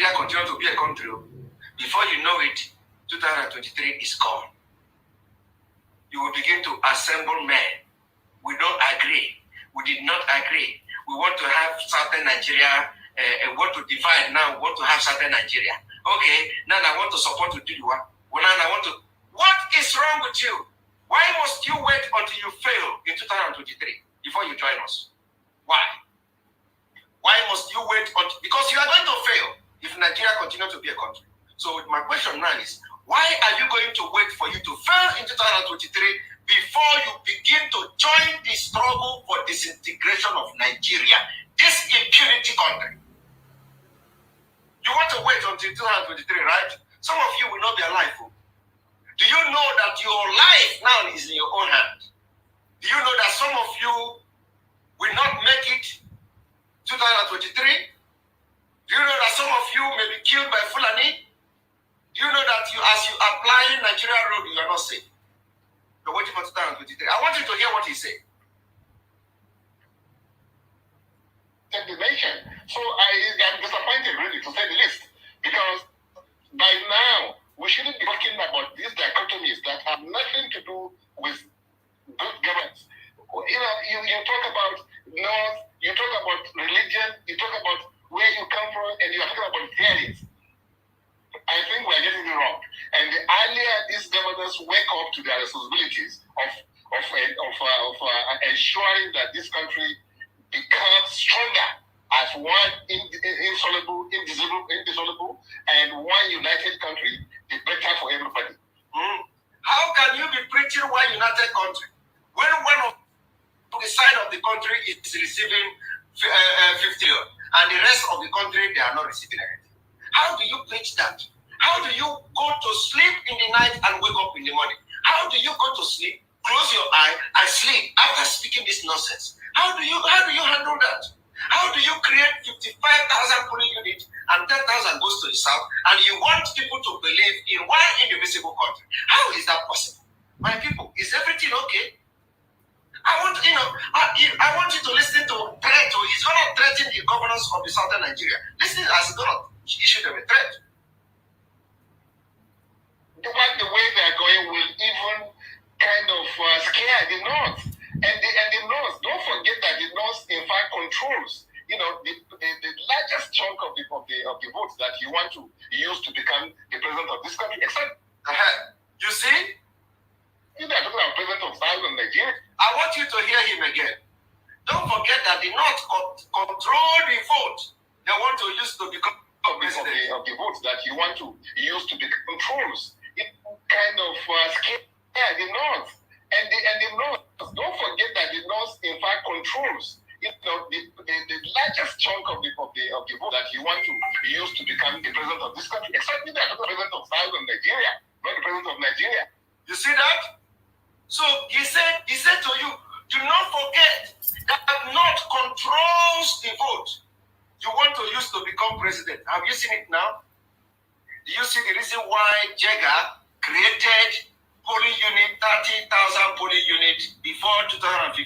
S4: Nigeria continue to be a country. Before you know it, 2023 is gone. You will begin to assemble men. We don't agree. We did not agree. We want to have Southern Nigeria. We want to divide now. We want to have Southern Nigeria. Okay, now I want to support Udiwa. Well, now I want to. What is wrong with you? Why must you wait until you fail in 2023 before you join us? Why? Why must you wait until? Because you are going to fail if Nigeria continues to be a country. So my question now is, why are you going to wait for you to fail in 2023 before you begin to join the struggle for disintegration of Nigeria, this impunity country? You want to wait until 2023, right? Some of you will not be alive. Do you know that your life now is in your own hand? Do you know that some of you will not make it 2023? Do you know that some of you may be killed by Fulani? Do you know that as you apply Nigeria road, you are not safe? You're waiting for 2023. I want you to hear what he said.
S5: The nation. So I'm disappointed, really, to say the least, because by now we shouldn't be talking about these dichotomies that have nothing to do with good governance. You talk about North, you talk about religion, you talk about where you come from, and you're talking about theories. I think we're getting it wrong. And the earlier these governors wake up to their responsibilities of ensuring that this country becomes stronger as one indissoluble, and one united country, the better for everybody.
S4: How can you be preaching one united country when one of the side of the country is receiving 50 and the rest of the country, they are not receiving anything? How do you preach that? How do you go to sleep in the night and wake up in the morning? How do you go to sleep, close your eye, and sleep after speaking this nonsense? How do you handle that? How do you create 55,000 polling units and 10,000 goes to the south, and you want people to believe in one indivisible country? How is that possible? My people, is everything okay? I want you to listen to threat. He's going to threaten the governors of the southern Nigeria. Listen as he's going to issue them a threat.
S5: The way they're going will even kind of scare the North. And the North, don't forget that the North, in fact, controls, the largest chunk of the votes that you want to use to become the president of this country. Except,
S4: you see?
S5: You're talking about president of Southern Nigeria.
S4: I want you to hear him again. Don't forget that the North control the vote they want to use to become president.
S5: Of the votes that you want to use to become controls. It kind of scare the North. And the North, don't forget that the North, in fact, controls the largest chunk of the vote that you want to use to become the president of this country. Except the president of Southern Nigeria, not the president of Nigeria.
S4: You see that? So he said to you, do not forget that North controls the vote you want to use to become president. Have you seen it now? Do you see the reason why Jega created polling unit, 30,000 polling units before 2015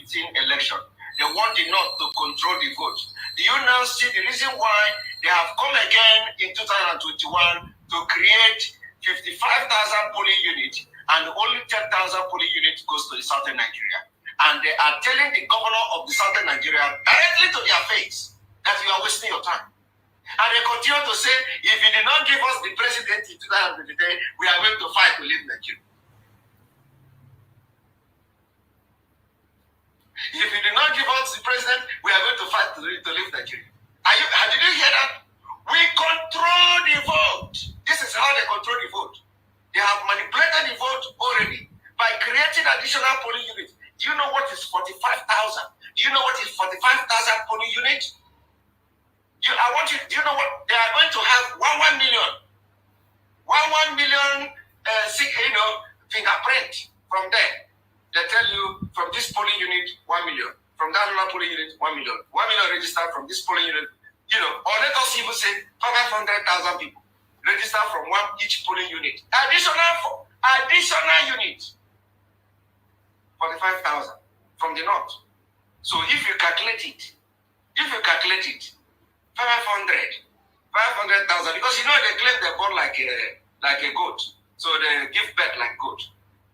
S4: election? They want the North to control the vote. Do you now see the reason why they have come again in 2021 to create 55,000 polling units and only 10,000 polling units goes to the southern Nigeria? And they are telling the governor of the southern Nigeria directly to their face that you are wasting your time. And they continue to say, if you did not give us the president in 2023, we are going to fight to leave Nigeria. If you did not give us the president, we are going to fight to leave Nigeria. Did you hear that? We control the vote. This is how they control the vote. They have manipulated the vote already by creating additional polling units. Do you know what is 45,000? Do you know what is 45,000 polling units? Do you know what? They are going to have 1 million. 1 million, fingerprint from there. They tell you from this polling unit, 1 million. From that other polling unit, 1 million. 1 million registered from this polling unit, or let us even say 500,000 people register from each polling unit. Additional unit, 45,000 from the north. So if you calculate it, 500,000, because they claim they're born like a goat. So they give birth like goat.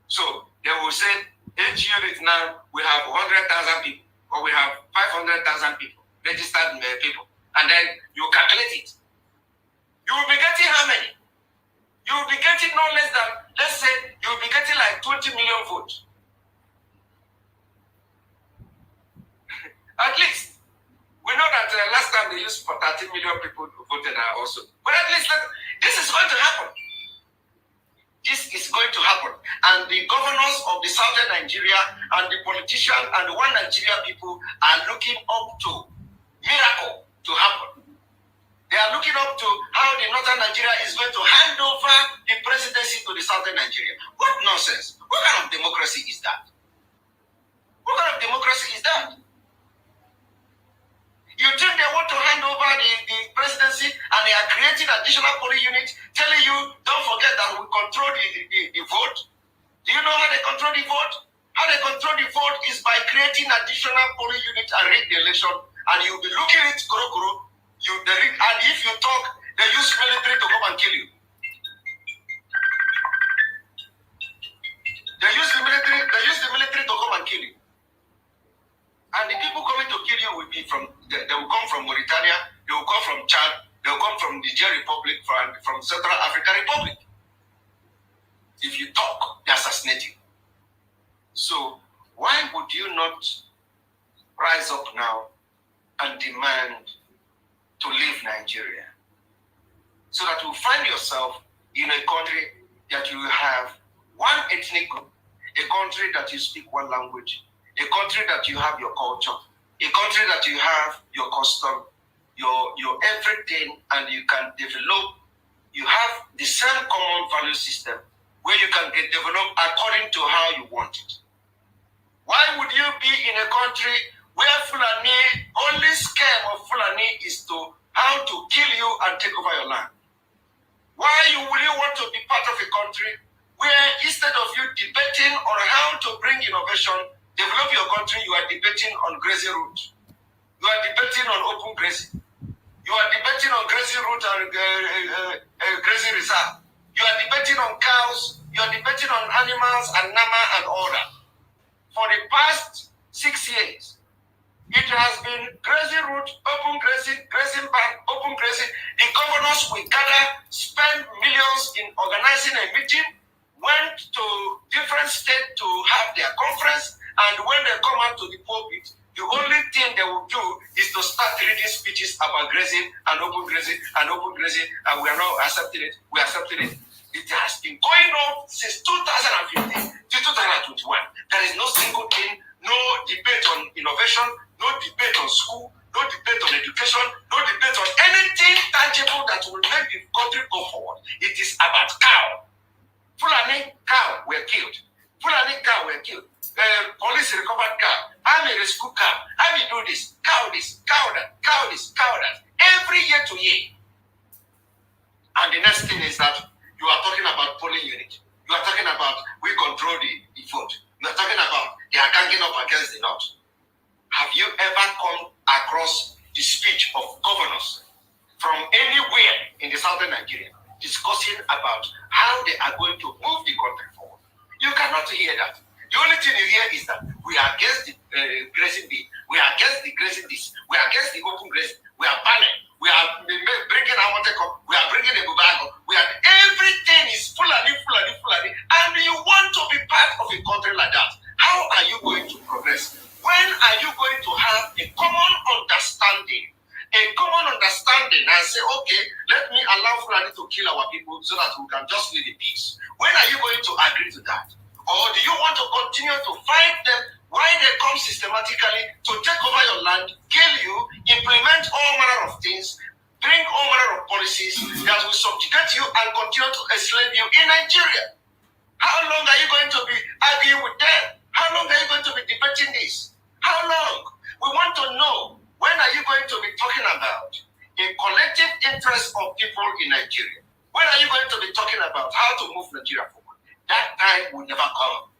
S4: So they will say each unit now we have 100,000 people, or we have 500,000 people, registered people. And then you calculate it. You will be getting how many? You will be getting no less than, let's say, you will be getting like 20 million votes. At least. We know that last time they used for 13 million people who voted also. But at least this is going to happen. This is going to happen. And the governors of the southern Nigeria and the politicians and the one Nigeria people are looking up to miracle to happen. They are looking up to how the northern Nigeria is going to hand over the presidency to the southern Nigeria. What nonsense. What kind of democracy is that? What kind of democracy is that? You think they want to hand over the presidency and they are creating additional polling units telling you, don't forget that we control the vote? Do you know how they control the vote? How they control the vote is by creating additional polling units and rig the election, and you'll be looking at it, and if you talk, they use military to come and kill you. They use the military to come and kill you. And the people coming to kill you will be they will come from Mauritania, they will come from Chad, they will come from Niger Republic, from Central African Republic. If you talk, they assassinate you. So why would you not rise up now and demand to leave Nigeria? So that you find yourself in a country that you have one ethnic group, a country that you speak one language, a country that you have your culture, a country that you have your custom, your everything, and you can develop, you have the same common value system where you can get developed according to how you want it. Why would you be in a country where Fulani, only scam of Fulani is to how to kill you and take over your land? Why will you want to be part of a country where instead of you debating on how to bring innovation, develop your country, you are debating on grazing route. You are debating on open grazing. You are debating on grazing route and grazing reserve. You are debating on cows. You are debating on animals and nama and all that. For the past 6 years, it has been grazing route, open grazing, grazing bank, open grazing. The governors will gather, spend millions in organizing a meeting, went to different states to have their conference, and when they come out to the pulpit, the only thing they will do is to start reading speeches about grazing and open grazing, and we are not accepting it. We are accepting it. It has been going on since 2015 to 2021. There is no single thing, no debate on innovation, no debate on school, no debate on education, no debate on anything tangible that will make the country go forward. It is about cow. Fulani cow were killed. Fulani cow were killed. Police recovered cow. Army rescue cow. Army do this. Cow this. Cow that. Cow this. Cow that. Every year to year. And the next thing is that you are talking about polling unit. You are talking about we control the vote. You are talking about they are ganging up against the North. Have you ever come across the speech of governors from anywhere in the southern Nigeria discussing about how they are going to move the country forward? You cannot hear that. The only thing you hear is that we are against the grazing bill. We are against the grazing this. We are against the open grazing. We are banning. we are bringing Amotekon, we are bringing Ebubago, we are, everything is Fulani, and you want to be part of a country like that. How are you going to progress? When are you going to have a common understanding? And say, okay, let me allow Fulani to kill our people so that we can just live in peace. When are you going to agree to that? Or do you want to continue to fight them while they come systematically to take over your land, kill you, implement all manner of things, bring all manner of policies that will subjugate you and continue to enslave you in Nigeria? How long are you going to be arguing with them? How long are you going to be debating this? How long? We want to know, when are you going to be talking about a collective interest of people in Nigeria? When are you going to be talking about how to move Nigeria forward? That time will never come,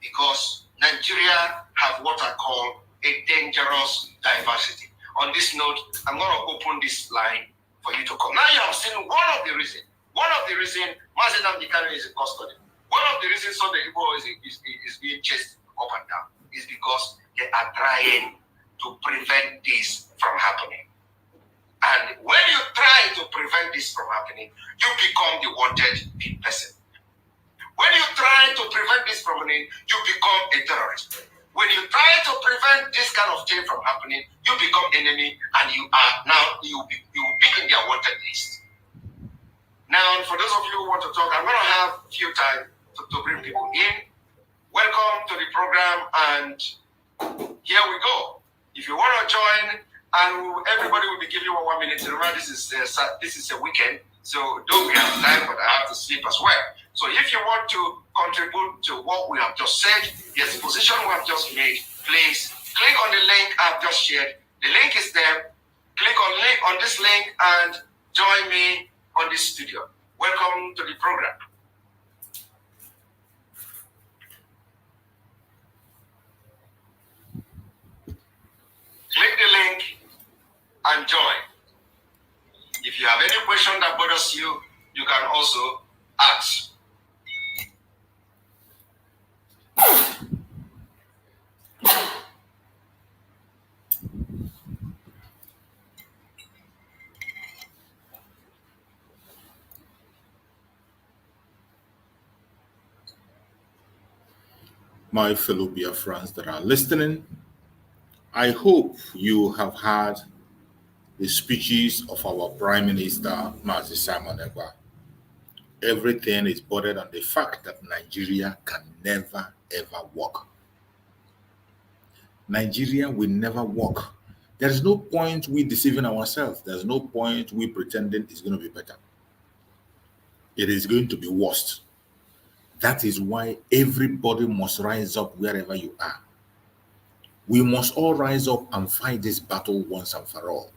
S4: because Nigeria have what I call a dangerous diversity. On this note, I'm going to open this line for you to come. Now you have seen one of the reasons. Mazen Amdekano is in custody. One of the reasons Sunday Igbo is being chased up and down is because they are trying to prevent this from happening. And when you try to prevent this from happening, you become the wanted person. When you try to prevent this from happening, you become a terrorist. When you try to prevent this kind of thing from happening, you become enemy, and you will be in their wanted list. Now, for those of you who want to talk, I'm going to have a few time to bring people in. Welcome to the program, and here we go. If you want to join, and everybody will be giving you 1 minute. Remember, this is a weekend, so don't we have time, but I have to sleep as well. So if you want to contribute to what we have just said, the exposition we have just made, please click on the link I've just shared. The link is there. Click on this link and join me on this studio. Welcome to the program. Click the link and join. If you have any question that bothers you, you can also ask.
S3: My fellow Biafrans that are listening, I hope you have heard the speeches of our Prime Minister, Mazi Simon Ekpa. Everything is bordered on the fact that Nigeria can never ever work. Nigeria will never work. There is no point we deceiving ourselves. There's no point we pretending it's going to be better. It is going to be worse. That is why everybody must rise up wherever you are. We must all rise up and fight this battle once and for all.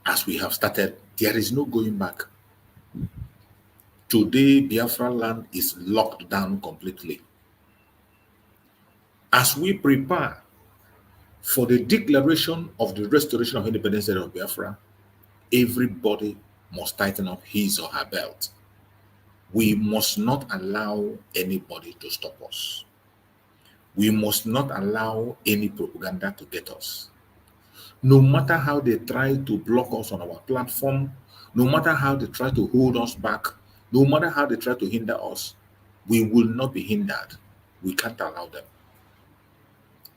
S3: As we have started, there is no going back. Today, Biafra land is locked down completely. As we prepare for the declaration of the restoration of independence of Biafra, everybody must tighten up his or her belt. We must not allow anybody to stop us. We must not allow any propaganda to get us. No matter how they try to block us on our platform, no matter how they try to hold us back, no matter how they try to hinder us, we will not be hindered. We can't allow them.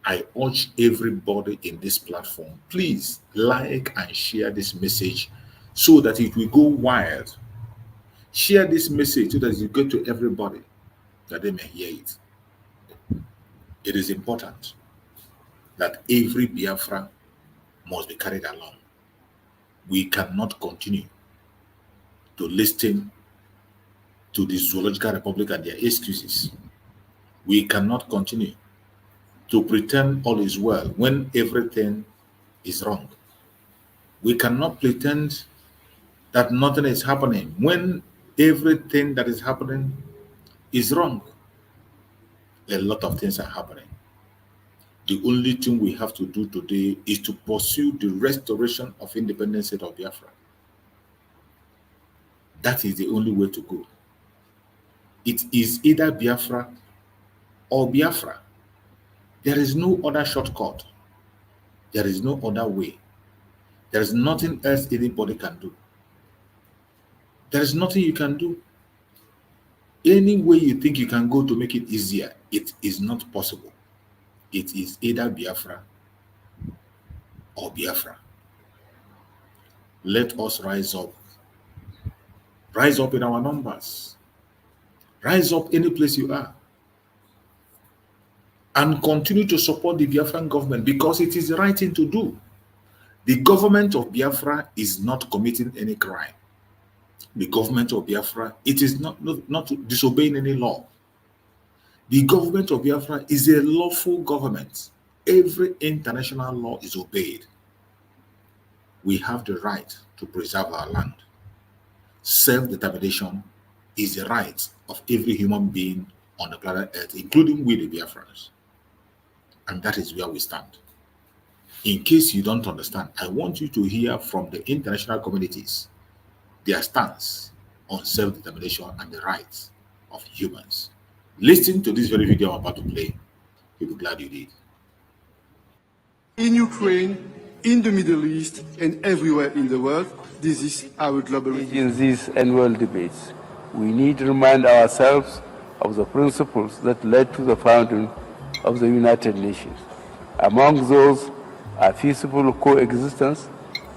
S3: I urge everybody in this platform, please like and share this message so that it will go wild. Share this message so that it will go to everybody, that they may hear it. It is important that every Biafra must be carried along. We cannot continue to listen to the Zoological Republic and their excuses. We cannot continue to pretend all is well when everything is wrong. We cannot pretend that nothing is happening when everything that is happening is wrong. A lot of things are happening. The only thing we have to do today is to pursue the restoration of independence state of Biafra. That is the only way to go. It is either Biafra or Biafra. There is no other shortcut. There is no other way. There is nothing else anybody can do. There is nothing you can do. Any way you think you can go to make it easier, it is not possible. It is either Biafra or Biafra. Let us rise up. Rise up in our numbers. Rise up any place you are. And continue to support the Biafran government because it is the right thing to do. The government of Biafra is not committing any crime. The government of Biafra, it is not disobeying any law. The government of Biafra is a lawful government. Every international law is obeyed. We have the right to preserve our land. Self-determination is the right of every human being on the planet Earth, including we, the Biafrans. And that is where we stand. In case you don't understand, I want you to hear from the international communities their stance on self-determination and the rights of humans. Listen to this very video I'm about to play. You'll be glad you did.
S6: In Ukraine, in the Middle East, and everywhere in the world, this is our global.
S7: In these annual debates, we need to remind ourselves of the principles that led to the founding of the United Nations. Among those are peaceable coexistence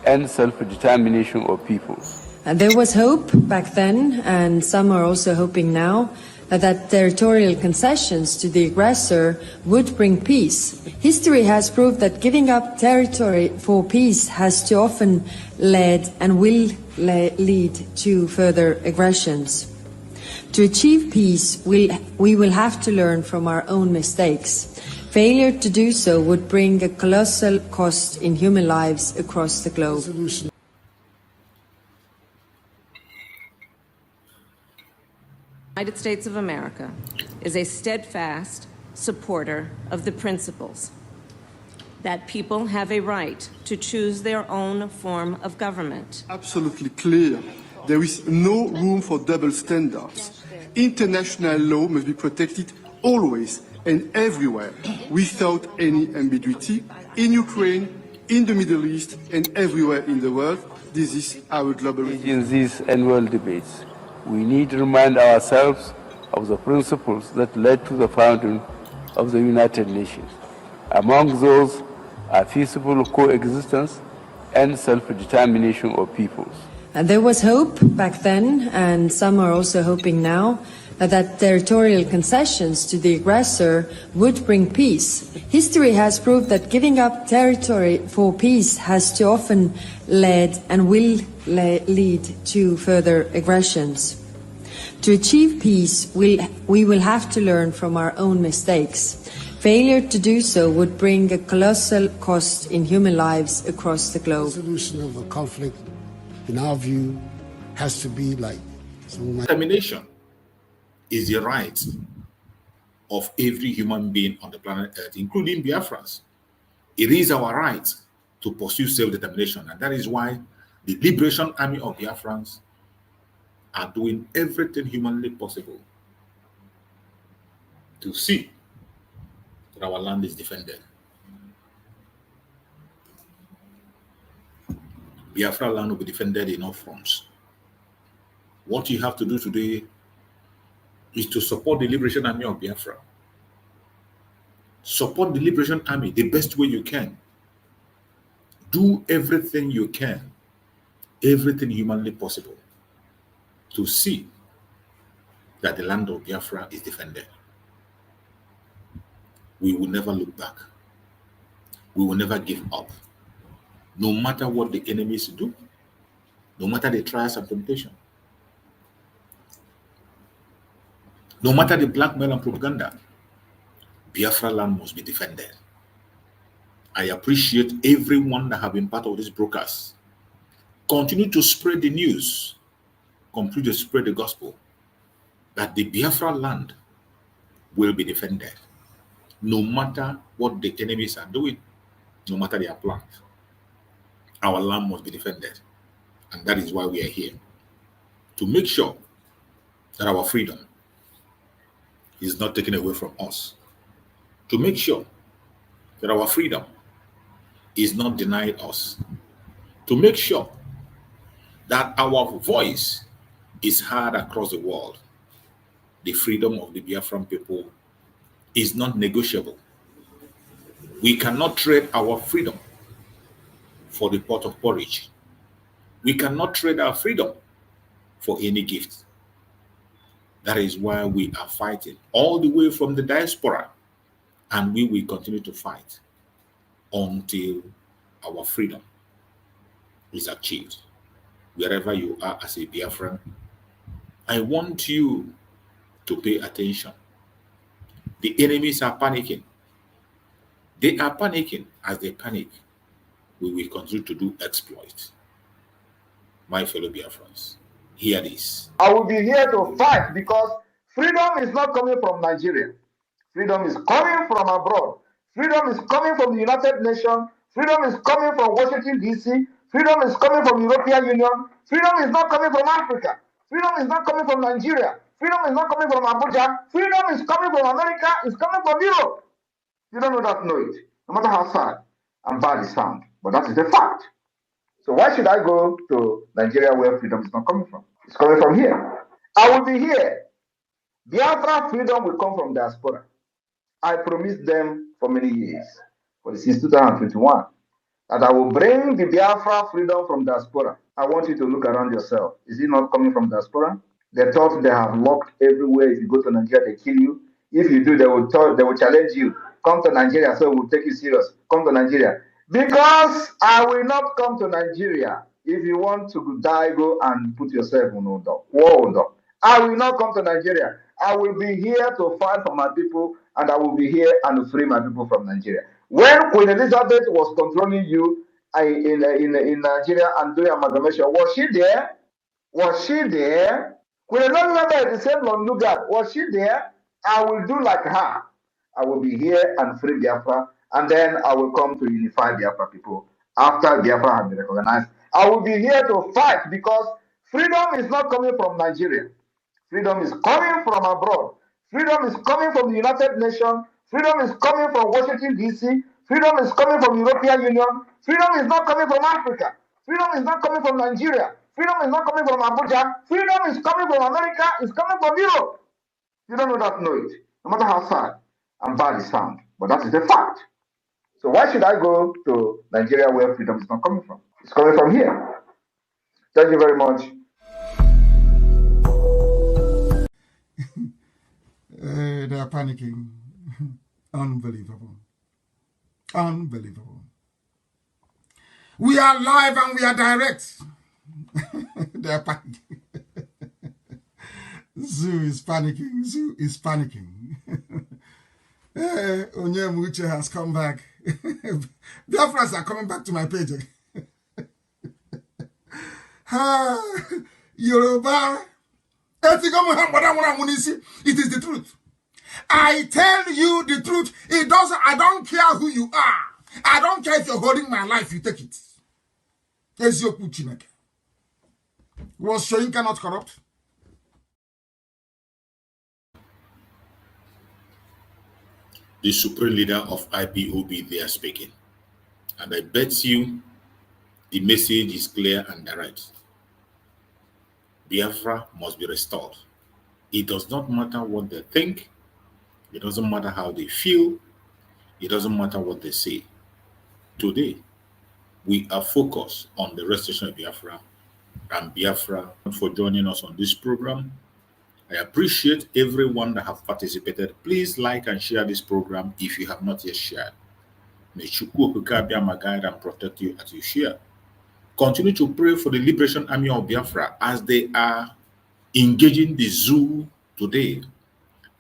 S7: and self-determination of peoples.
S8: There was hope back then, and some are also hoping now, that territorial concessions to the aggressor would bring peace. History has proved that giving up territory for peace has too often led and will lead to further aggressions. To achieve peace, we will have to learn from our own mistakes. Failure to do so would bring a colossal cost in human lives across the globe.
S9: United States of America is a steadfast supporter of the principles that people have a right to choose their own form of government.
S6: Absolutely clear. There is no room for double standards. International law must be protected always and everywhere without any ambiguity. In Ukraine, in the Middle East, and everywhere in the world, this is our global.
S7: In these annual debates, we need to remind ourselves of the principles that led to the founding of the United Nations. Among those are peaceable coexistence and self-determination of peoples.
S8: There was hope back then, and some are also hoping now, that territorial concessions to the aggressor would bring peace. History has proved that giving up territory for peace has too often led and will lead to further aggressions. To achieve peace, we will have to learn from our own mistakes. Failure to do so would bring a colossal cost in human lives across the globe.
S10: The solution of a conflict, in our view, has to be like
S3: Determination is the right of every human being on the planet Earth, including Biafrans. It is our right to pursue self-determination, and that is why the Liberation Army of Biafrans are doing everything humanly possible to see that our land is defended. Biafra land will be defended in all fronts. What you have to do today is to support the Liberation Army of Biafra. Support the Liberation Army the best way you can. Do everything you can, everything humanly possible, to see that the land of Biafra is defended. We will never look back. We will never give up. No matter what the enemies do, no matter the trials and temptation, no matter the blackmail and propaganda, Biafra land must be defended. I appreciate everyone that have been part of this broadcast. Continue to spread the news. Continue to spread the gospel that the Biafra land will be defended, no matter what the enemies are doing, no matter their plans. Our land must be defended, and that is why we are here, to make sure that our freedom is not taken away from us, to make sure that our freedom is not denied us, to make sure that our voice is heard across the world. The freedom of the Biafran people is not negotiable. We cannot trade our freedom for the pot of porridge. We cannot trade our freedom for any gift. That is why we are fighting all the way from the diaspora, and we will continue to fight until our freedom is achieved. Wherever you are as a Biafran, I want you to pay attention. The enemies are panicking. They are panicking. As they panic, we will continue to do exploits. My fellow Biafrans, hear this.
S11: I will be here to fight because freedom is not coming from Nigeria. Freedom is coming from abroad. Freedom is coming from the United Nations. Freedom is coming from Washington, D.C. Freedom is coming from the European Union. Freedom is not coming from Africa. Freedom is not coming from Nigeria. Freedom is not coming from Abuja. Freedom is coming from America. It's coming from Europe. You don't know that, know it. No matter how sad and bad it sounds. But that is the fact. So why should I go to Nigeria where freedom is not coming from? It's coming from here. I will be here. Biafra freedom will come from diaspora. I promised them for many years, since 2021, that I will bring the Biafra freedom from diaspora. I want you to look around yourself. Is it not coming from diaspora? They thought they have locked everywhere. If you go to Nigeria, they kill you. If you do, they will challenge you. Come to Nigeria, so we'll take you serious. Come to Nigeria. Because I will not come to Nigeria. If you want to die, go and put yourself in war. I will not come to Nigeria. I will be here to fight for my people, and I will be here and free my people from Nigeria. When Queen Elizabeth was controlling you in Nigeria and doing amalgamation, was she there? Was she there? Queen Elizabeth, the same Lord Lugard, was she there? I will do like her. I will be here and free Biafra, and then I will come to unify Biafra people after Biafra has been recognized. I will be here to fight because freedom is not coming from Nigeria. Freedom is coming from abroad. Freedom is coming from the United Nations. Freedom is coming from Washington, D.C. Freedom is coming from the European Union. Freedom is not coming from Africa. Freedom is not coming from Nigeria. Freedom is not coming from Abuja. Freedom is coming from America. It's coming from Europe. You don't know that, know it. No matter how sad and bad it sounds. But that is the fact. So why should I go to Nigeria where freedom is not coming from? It's coming from here. Thank you very much.
S10: They are panicking. Unbelievable. Unbelievable. We are live and we are direct. They are panicking. Zoo is panicking. Zoo is panicking. Onyemuche has come back. Biafrans are coming back to my page. Yoruba. It is the truth. I tell you the truth. I don't care who you are. I don't care if you're holding my life, you take it. Was Shoyinka not corrupt?
S3: The supreme leader of IPOB, they are speaking. And I bet you the message is clear and direct. Biafra must be restored. It does not matter what they think. It doesn't matter how they feel. It doesn't matter what they say. Today, we are focused on the restoration of Biafra and Biafra. For joining us on this program, I appreciate everyone that have participated. Please like and share this program if you have not yet shared. May Chukwu Okike Abiyama guide and protect you as you share. Continue to pray for the Liberation Army of Biafra as they are engaging the zoo today,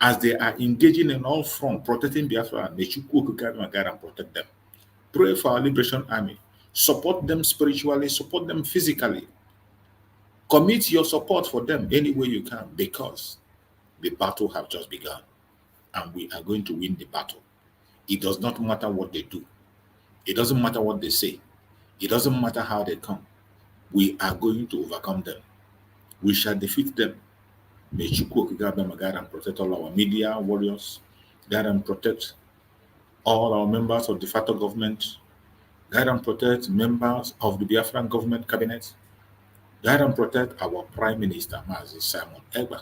S3: as they are engaging in all fronts, protecting Biafra. May Chukwu Okike Abiyama guide and protect them. Pray for our Liberation Army. Support them spiritually, support them physically. Commit your support for them any way you can, because the battle has just begun and we are going to win the battle. It does not matter what they do. It doesn't matter what they say. It doesn't matter how they come. We are going to overcome them. We shall defeat them. May Chukwu Okike Abiyama guide and protect all our media warriors, guide and protect all our members of the facto government, Guide and protect members of the Biafran government cabinet. Guide and protect our Prime Minister, Mazi Simon Ekpa.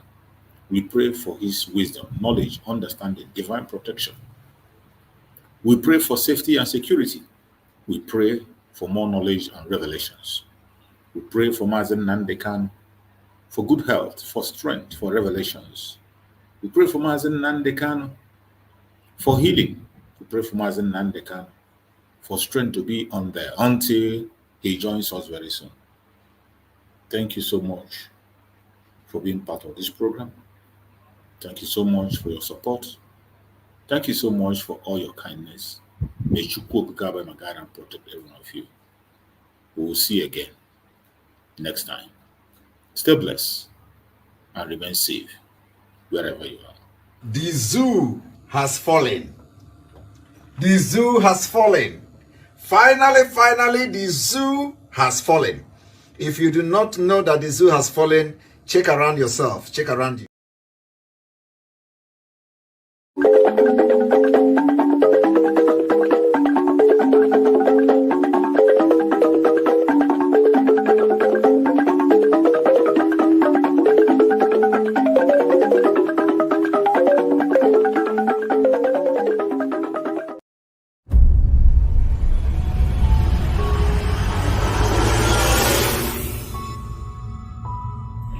S3: We pray for his wisdom, knowledge, understanding, divine protection. We pray for safety and security. We pray for more knowledge and revelations. We pray for Mazen Nandekan for good health, for strength, for revelations. We pray for Mazen Nandekan for healing. We pray for Mazen Nandekan for strength to be on there until he joins us very soon. Thank you so much for being part of this program. Thank you so much for your support. Thank you so much for all your kindness. May you guide and protect every one of you. We will see you again next time. Stay blessed and remain safe wherever you are.
S12: The zoo has fallen. The zoo has fallen. Finally, the zoo has fallen. If you do not know that the zoo has fallen, check around yourself. Check around you.